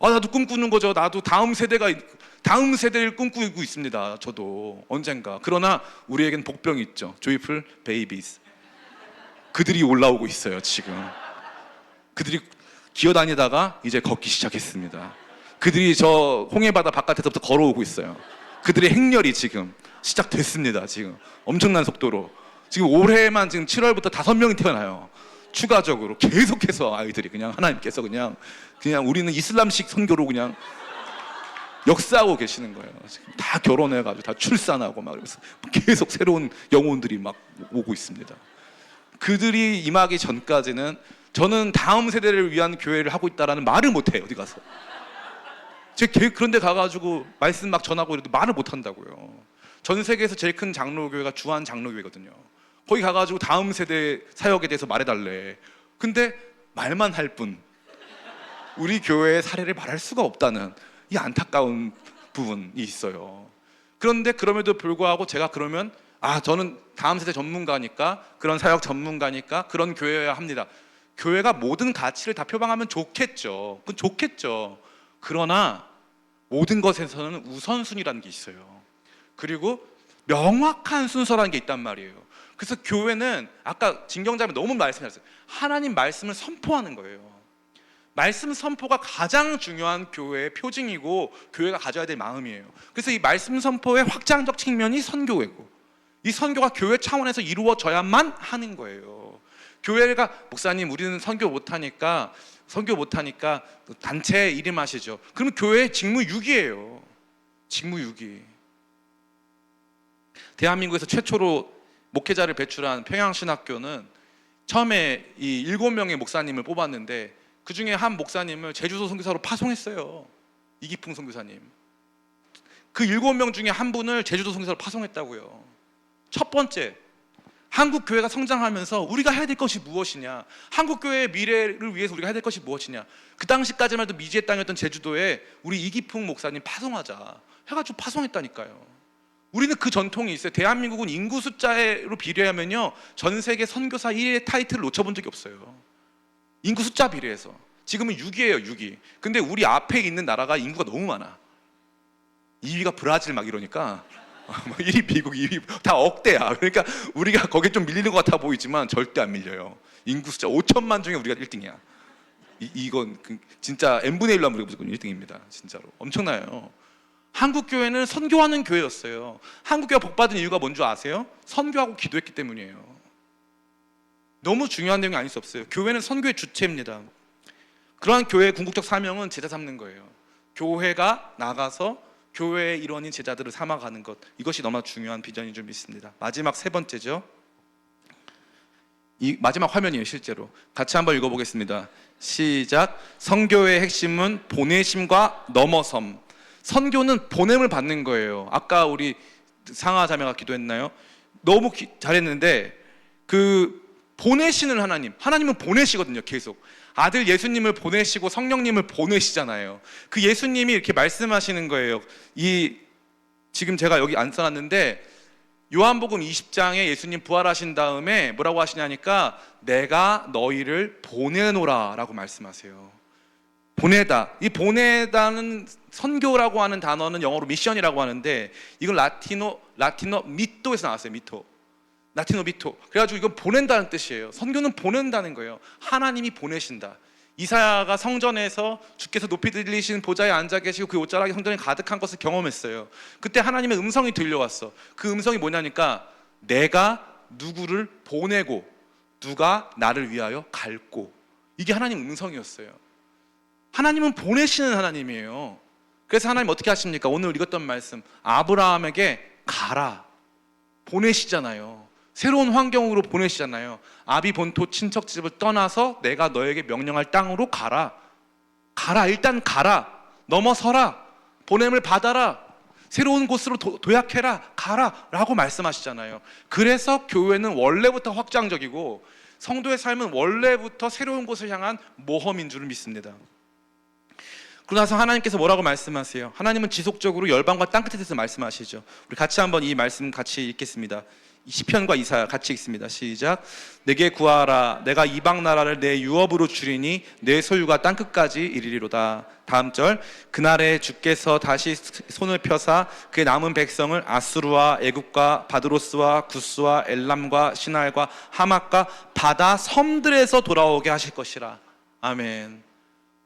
나도 꿈꾸는 거죠. 나도 다음 세대를 꿈꾸고 있습니다. 저도 언젠가. 그러나 우리에겐 복병이 있죠. 조이풀 베이비스. 그들이 올라오고 있어요. 지금 그들이 기어다니다가 이제 걷기 시작했습니다. 그들이 저 홍해바다 바깥에서부터 걸어오고 있어요. 그들의 행렬이 지금 시작됐습니다. 지금 엄청난 속도로 지금 올해만 지금 7월부터 5명이 태어나요. 추가적으로 계속해서 아이들이 그냥 하나님께서 그냥 우리는 이슬람식 선교로 그냥 역사하고 계시는 거예요. 지금 다 결혼해가지고 다 출산하고 막 그래서 계속 새로운 영혼들이 막 오고 있습니다. 그들이 임하기 전까지는 저는 다음 세대를 위한 교회를 하고 있다라는 말을 못해요. 어디 가서 그런데 가가지고 말씀 막 전하고 이래도 말을 못한다고요. 전 세계에서 제일 큰 장로교회가 주한 장로교회거든요. 거기 가가지고 다음 세대 사역에 대해서 말해달래. 근데 말만 할 뿐 우리 교회의 사례를 말할 수가 없다는 이 안타까운 부분이 있어요. 그런데 그럼에도 불구하고 제가 그러면 저는 다음 세대 전문가니까, 그런 사역 전문가니까 그런 교회여야 합니다. 교회가 모든 가치를 다 표방하면 좋겠죠. 그건 좋겠죠. 그러나 모든 것에서는 우선순위라는 게 있어요. 그리고 명확한 순서라는 게 있단 말이에요. 그래서 교회는 아까 진경자매 너무 말씀하셨어요. 하나님 말씀을 선포하는 거예요. 말씀 선포가 가장 중요한 교회의 표징이고 교회가 가져야 될 마음이에요. 그래서 이 말씀 선포의 확장적 측면이 선교회고, 이 선교가 교회 차원에서 이루어져야만 하는 거예요. 교회가 목사님 우리는 선교 못하니까 단체 이름하시죠. 그러면 교회의 직무유기예요. 직무유기. 대한민국에서 최초로 목회자를 배출한 평양신학교는 처음에 이 7명의 목사님을 뽑았는데 그 중에 한 목사님을 제주도 선교사로 파송했어요. 이기풍 선교사님. 그 7명 중에 한 분을 제주도 선교사로 파송했다고요. 첫 번째, 한국 교회가 성장하면서 우리가 해야 될 것이 무엇이냐, 한국 교회의 미래를 위해서 우리가 해야 될 것이 무엇이냐. 그 당시까지만 해도 미지의 땅이었던 제주도에 우리 이기풍 목사님 파송하자 해가지고 파송했다니까요. 우리는 그 전통이 있어요. 대한민국은 인구 숫자로 비례하면요 전 세계 선교사 1위의 타이틀을 놓쳐본 적이 없어요. 인구 숫자 비례해서. 지금은 6위예요 6위. 근데 우리 앞에 있는 나라가 인구가 너무 많아. 2위가 브라질 막 이러니까 1위 미국, 2위 다 억대야. 그러니까 우리가 거기에 좀 밀리는 것 같아 보이지만 절대 안 밀려요. 인구 숫자 5천만 중에 우리가 1등이야. 이건 진짜 n분의 1로 하면 우리가 무조건 1등입니다. 진짜로 엄청나요. 한국 교회는 선교하는 교회였어요. 한국 교회가 복받은 이유가 뭔지 아세요? 선교하고 기도했기 때문이에요. 너무 중요한 내용이 아닐 수 없어요. 교회는 선교의 주체입니다. 그러한 교회의 궁극적 사명은 제자 삼는 거예요. 교회가 나가서 교회의 일원인 제자들을 삼아가는 것, 이것이 너무나 중요한 비전인 줄 믿습니다. 마지막 세 번째죠. 이 마지막 화면이에요. 실제로 같이 한번 읽어보겠습니다. 시작. 선교의 핵심은 보내심과 넘어섬. 선교는 보냄을 받는 거예요. 아까 우리 상하 자매가 기도했나요? 너무 잘했는데 그 보내시는 하나님은 보내시거든요. 계속 아들 예수님을 보내시고 성령님을 보내시잖아요. 그 예수님이 이렇게 말씀하시는 거예요. 지금 제가 여기 안 써놨는데 요한복음 20장에 예수님 부활하신 다음에 뭐라고 하시냐니까 내가 너희를 보내노라 라고 말씀하세요. 보내다. 이 보내다는 선교라고 하는 단어는 영어로 미션이라고 하는데 이건 라티노 미토에서 나왔어요. 라티노 미토. 그래가지고 이건 보낸다는 뜻이에요. 선교는 보낸다는 거예요. 하나님이 보내신다. 이사야가 성전에서 주께서 높이 들리신 보좌에 앉아 계시고 그 옷자락이 성전에 가득한 것을 경험했어요. 그때 하나님의 음성이 들려왔어. 그 음성이 뭐냐니까 내가 누구를 보내고 누가 나를 위하여 갈고. 이게 하나님 음성이었어요. 하나님은 보내시는 하나님이에요. 그래서 하나님 어떻게 하십니까? 오늘 읽었던 말씀 아브라함에게 가라 보내시잖아요. 새로운 환경으로 보내시잖아요. 아비 본토 친척집을 떠나서 내가 너에게 명령할 땅으로 가라. 일단 가라. 넘어서라. 보냄을 받아라. 새로운 곳으로 도약해라. 가라 라고 말씀하시잖아요. 그래서 교회는 원래부터 확장적이고 성도의 삶은 원래부터 새로운 곳을 향한 모험인 줄 믿습니다. 그러고 나서 하나님께서 뭐라고 말씀하세요? 하나님은 지속적으로 열방과 땅끝에 대해서 말씀하시죠. 우리 같이 한번 이 말씀 같이 읽겠습니다. 시편과 이사야 같이 읽습니다. 시작. 내게 구하라. 내가 이방 나라를 내 유업으로 주리니 내 소유가 땅 끝까지 이르리로다. 다음 절. 그날에 주께서 다시 손을 펴사 그의 남은 백성을 아수르와 애굽과 바드로스와 구스와 엘람과 시날과 하맛과 바다 섬들에서 돌아오게 하실 것이라. 아멘.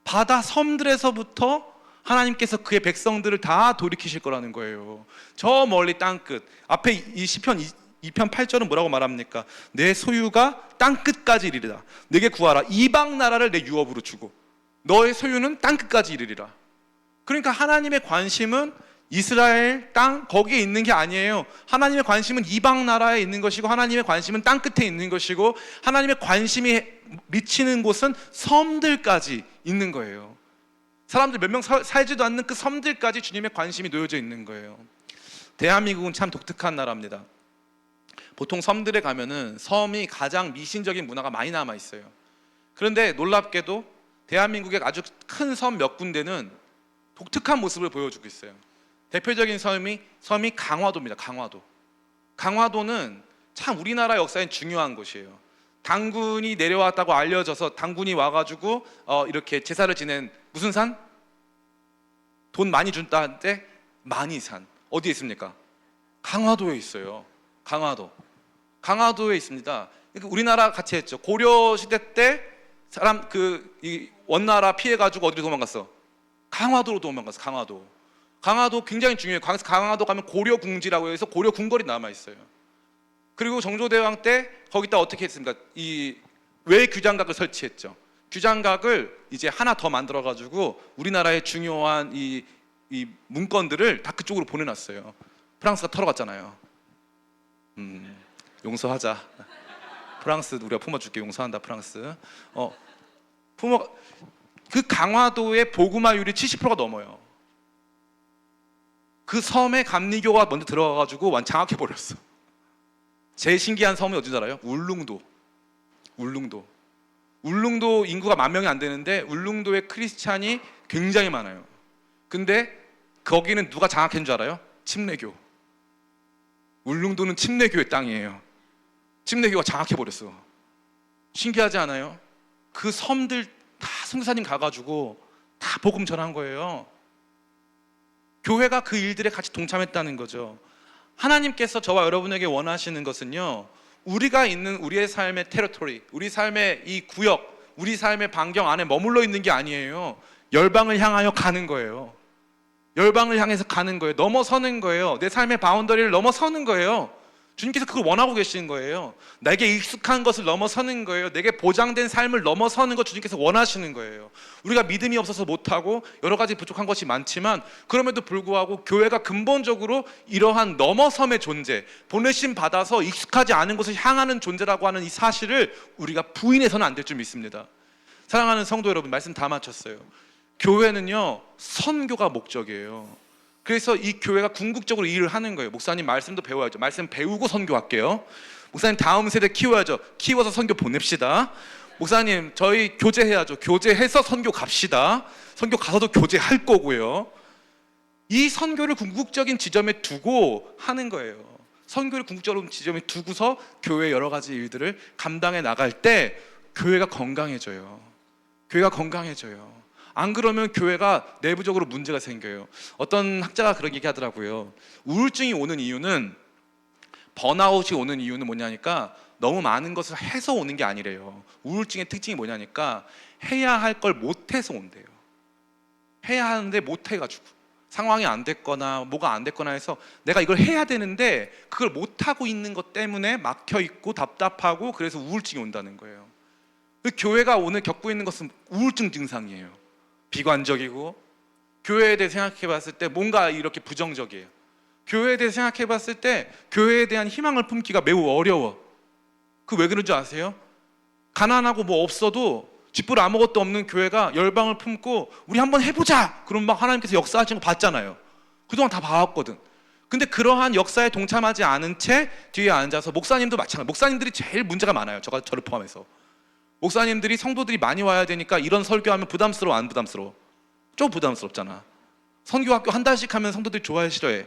바다 섬들에서부터 하나님께서 그의 백성들을 다 돌이키실 거라는 거예요. 저 멀리 땅끝. 앞에 이 시편 2편 8절은 뭐라고 말합니까? 내 소유가 땅끝까지 이르리라. 내게 구하라. 이방 나라를 내 유업으로 주고 너의 소유는 땅끝까지 이르리라. 그러니까 하나님의 관심은 이스라엘 땅 거기에 있는 게 아니에요. 하나님의 관심은 이방 나라에 있는 것이고 하나님의 관심은 땅끝에 있는 것이고 하나님의 관심이 미치는 곳은 섬들까지 있는 거예요. 사람들 몇 명 살지도 않는 그 섬들까지 주님의 관심이 놓여져 있는 거예요. 대한민국은 참 독특한 나라입니다. 보통 섬들에 가면은 섬이 가장 미신적인 문화가 많이 남아 있어요. 그런데 놀랍게도 대한민국의 아주 큰 섬 몇 군데는 독특한 모습을 보여주고 있어요. 대표적인 섬이 강화도입니다. 강화도는 참 우리나라 역사엔 중요한 곳이에요. 당군이 내려왔다고 알려져서 당군이 와가지고 이렇게 제사를 지낸 무슨 산? 돈 많이 준다는데 만이산. 어디에 있습니까? 강화도에 있어요. 강화도에 있습니다. 그러니까 우리나라 같이 했죠. 고려 시대 때 사람 이 원나라 피해가지고 어디로 도망갔어? 강화도로 도망갔어. 강화도 굉장히 중요해요. 강화도 가면 고려궁지라고 해서 고려 궁궐이 남아 있어요. 그리고 정조대왕 때 거기다 어떻게 했습니까? 이 외규장각을 설치했죠. 규장각을 이제 하나 더 만들어가지고 우리나라의 중요한 이 문건들을 다 그쪽으로 보내놨어요. 프랑스가 털어갔잖아요. 용서하자. 프랑스 우리가 품어줄게. 용서한다 프랑스. 그 강화도의 보그마율이 70%가 넘어요. 그 섬에 감리교가 먼저 들어가가지고 장악해버렸어. 제일 신기한 섬이 어딘지 알아요? 울릉도 인구가 10,000명이 안 되는데 울릉도에 크리스찬이 굉장히 많아요. 근데 거기는 누가 장악한 줄 알아요? 침례교. 울릉도는 침례교의 땅이에요. 침례교가 장악해버렸어. 신기하지 않아요? 그 섬들 다 선교사님 가가지고 다 복음 전한 거예요. 교회가 그 일들에 같이 동참했다는 거죠. 하나님께서 저와 여러분에게 원하시는 것은요, 우리가 있는 우리의 삶의 테리토리, 우리 삶의 이 구역, 우리 삶의 반경 안에 머물러 있는 게 아니에요. 열방을 향하여 가는 거예요. 열방을 향해서 가는 거예요. 넘어서는 거예요. 내 삶의 바운더리를 넘어서는 거예요. 주님께서 그걸 원하고 계시는 거예요. 내게 익숙한 것을 넘어서는 거예요. 내게 보장된 삶을 넘어서는 것 주님께서 원하시는 거예요. 우리가 믿음이 없어서 못하고 여러 가지 부족한 것이 많지만 그럼에도 불구하고 교회가 근본적으로 이러한 넘어섬의 존재, 보내심 받아서 익숙하지 않은 곳을 향하는 존재라고 하는 이 사실을 우리가 부인해서는 안 될 줄 믿습니다. 사랑하는 성도 여러분, 말씀 다 마쳤어요. 교회는요, 선교가 목적이에요. 그래서 이 교회가 궁극적으로 일을 하는 거예요. 목사님 말씀도 배워야죠. 말씀 배우고 선교할게요. 목사님 다음 세대 키워야죠. 키워서 선교 보냅시다. 목사님 저희 교제해야죠. 교제해서 선교 갑시다. 선교 가서도 교제할 거고요. 이 선교를 궁극적인 지점에 두고 하는 거예요. 선교를 궁극적인 지점에 두고서 교회의 여러 가지 일들을 감당해 나갈 때 교회가 건강해져요. 안 그러면 교회가 내부적으로 문제가 생겨요. 어떤 학자가 그런 얘기 하더라고요. 우울증이 오는 이유는, 번아웃이 오는 이유는 뭐냐니까 너무 많은 것을 해서 오는 게 아니래요. 우울증의 특징이 뭐냐니까 해야 할 걸 못해서 온대요. 해야 하는데 못해가지고 상황이 안 됐거나 뭐가 안 됐거나 해서 내가 이걸 해야 되는데 그걸 못하고 있는 것 때문에 막혀있고 답답하고 그래서 우울증이 온다는 거예요. 교회가 오늘 겪고 있는 것은 우울증 증상이에요. 비관적이고, 교회에 대해 생각해 봤을 때 뭔가 이렇게 부정적이에요. 교회에 대해 생각해 봤을 때 교회에 대한 희망을 품기가 매우 어려워. 그 왜 그런지 아세요? 가난하고 뭐 없어도 쥐뿔 아무것도 없는 교회가 열방을 품고 우리 한번 해보자! 그럼 막 하나님께서 역사하신 거 봤잖아요. 그동안 다 봐왔거든. 근데 그러한 역사에 동참하지 않은 채 뒤에 앉아서, 목사님도 마찬가지. 목사님들이 제일 문제가 많아요. 저를 포함해서. 목사님들이 성도들이 많이 와야 되니까 이런 설교하면 부담스러워, 안 부담스러워? 좀 부담스럽잖아. 선교학교 한 달씩 하면 성도들이 좋아해, 싫어해?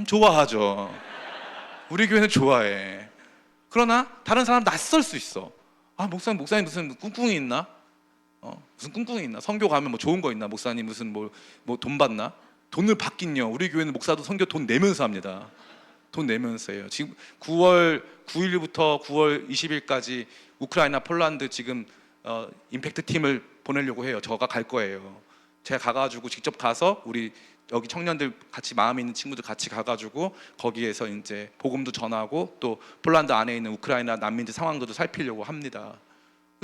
좋아하죠. 우리 교회는 좋아해. 그러나 다른 사람 낯설 수 있어. 아, 목사님 무슨 꿍꿍이 있나? 무슨 꿍꿍이 있나? 선교 가면 뭐 좋은 거 있나? 목사님 무슨 뭐 돈 받나? 돈을 받긴요. 우리 교회는 목사도 선교 돈 내면서 합니다. 돈 내면서 해요. 지금 9월 9일부터 9월 20일까지 우크라이나, 폴란드 지금 임팩트 팀을 보내려고 해요. 저가 갈 거예요. 제가 가가지고 직접 가서 우리 여기 청년들 같이 마음에 있는 친구들 같이 가가지고 거기에서 이제 복음도 전하고 또 폴란드 안에 있는 우크라이나 난민들 상황들도 살피려고 합니다.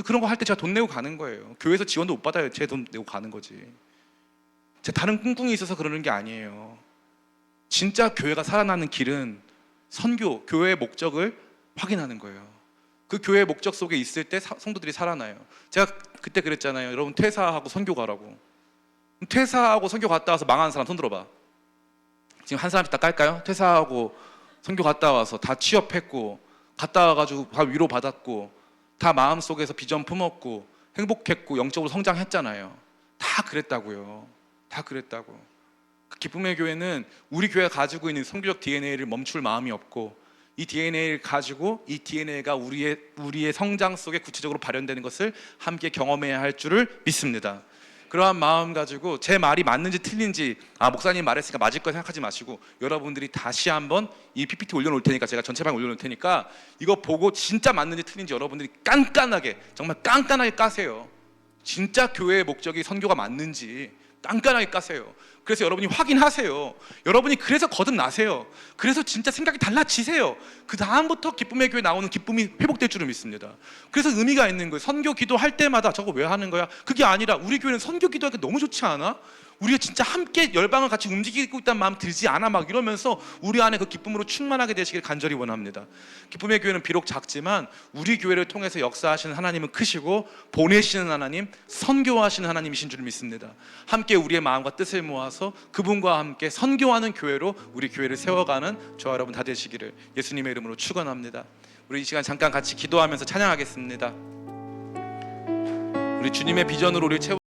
그런 거 할 때 제가 돈 내고 가는 거예요. 교회에서 지원도 못 받아요. 제 돈 내고 가는 거지. 제 다른 꿍꿍이 있어서 그러는 게 아니에요. 진짜 교회가 살아나는 길은 선교, 교회의 목적을 확인하는 거예요. 그 교회의 목적 속에 있을 때 성도들이 살아나요. 제가 그때 그랬잖아요. 여러분 퇴사하고 선교 가라고. 퇴사하고 선교 갔다 와서 망한 사람 손 들어봐. 지금 한 사람씩 다 깔까요? 퇴사하고 선교 갔다 와서 다 취업했고 갔다 와가지고 다 위로받았고 다 마음속에서 비전 품었고 행복했고 영적으로 성장했잖아요. 다 그랬다고요. 다 그랬다고. 그 기쁨의 교회는 우리 교회가 가지고 있는 선교적 DNA를 멈출 마음이 없고 이 DNA를 가지고 이 DNA가 우리의 성장 속에 구체적으로 발현되는 것을 함께 경험해야 할 줄을 믿습니다. 그러한 마음 가지고 제 말이 맞는지 틀린지 목사님 말했으니까 맞을 거 생각하지 마시고 여러분들이 다시 한번 이 PPT 올려놓을 테니까 제가 전체방 올려놓을 테니까 이거 보고 진짜 맞는지 틀린지 여러분들이 깐깐하게 정말 깐깐하게 까세요. 진짜 교회의 목적이 선교가 맞는지 깐깐하게 까세요. 그래서 여러분이 확인하세요. 여러분이 그래서 거듭나세요. 그래서 진짜 생각이 달라지세요. 그 다음부터 기쁨의 교회 나오는 기쁨이 회복될 줄을 믿습니다. 그래서 의미가 있는 거예요. 선교 기도할 때마다 저거 왜 하는 거야? 그게 아니라 우리 교회는 선교 기도하기 너무 좋지 않아? 우리가 진짜 함께 열방을 같이 움직이고 있다는 마음 들지 않아? 막 이러면서 우리 안에 그 기쁨으로 충만하게 되시길 간절히 원합니다. 기쁨의 교회는 비록 작지만 우리 교회를 통해서 역사하시는 하나님은 크시고 보내시는 하나님, 선교하시는 하나님이신 줄 믿습니다. 함께 우리의 마음과 뜻을 모아서 그분과 함께 선교하는 교회로 우리 교회를 세워가는 저와 여러분 다 되시기를 예수님의 이름으로 축원합니다. 우리 이 시간 잠깐 같이 기도하면서 찬양하겠습니다. 우리 주님의 비전으로 우리 채워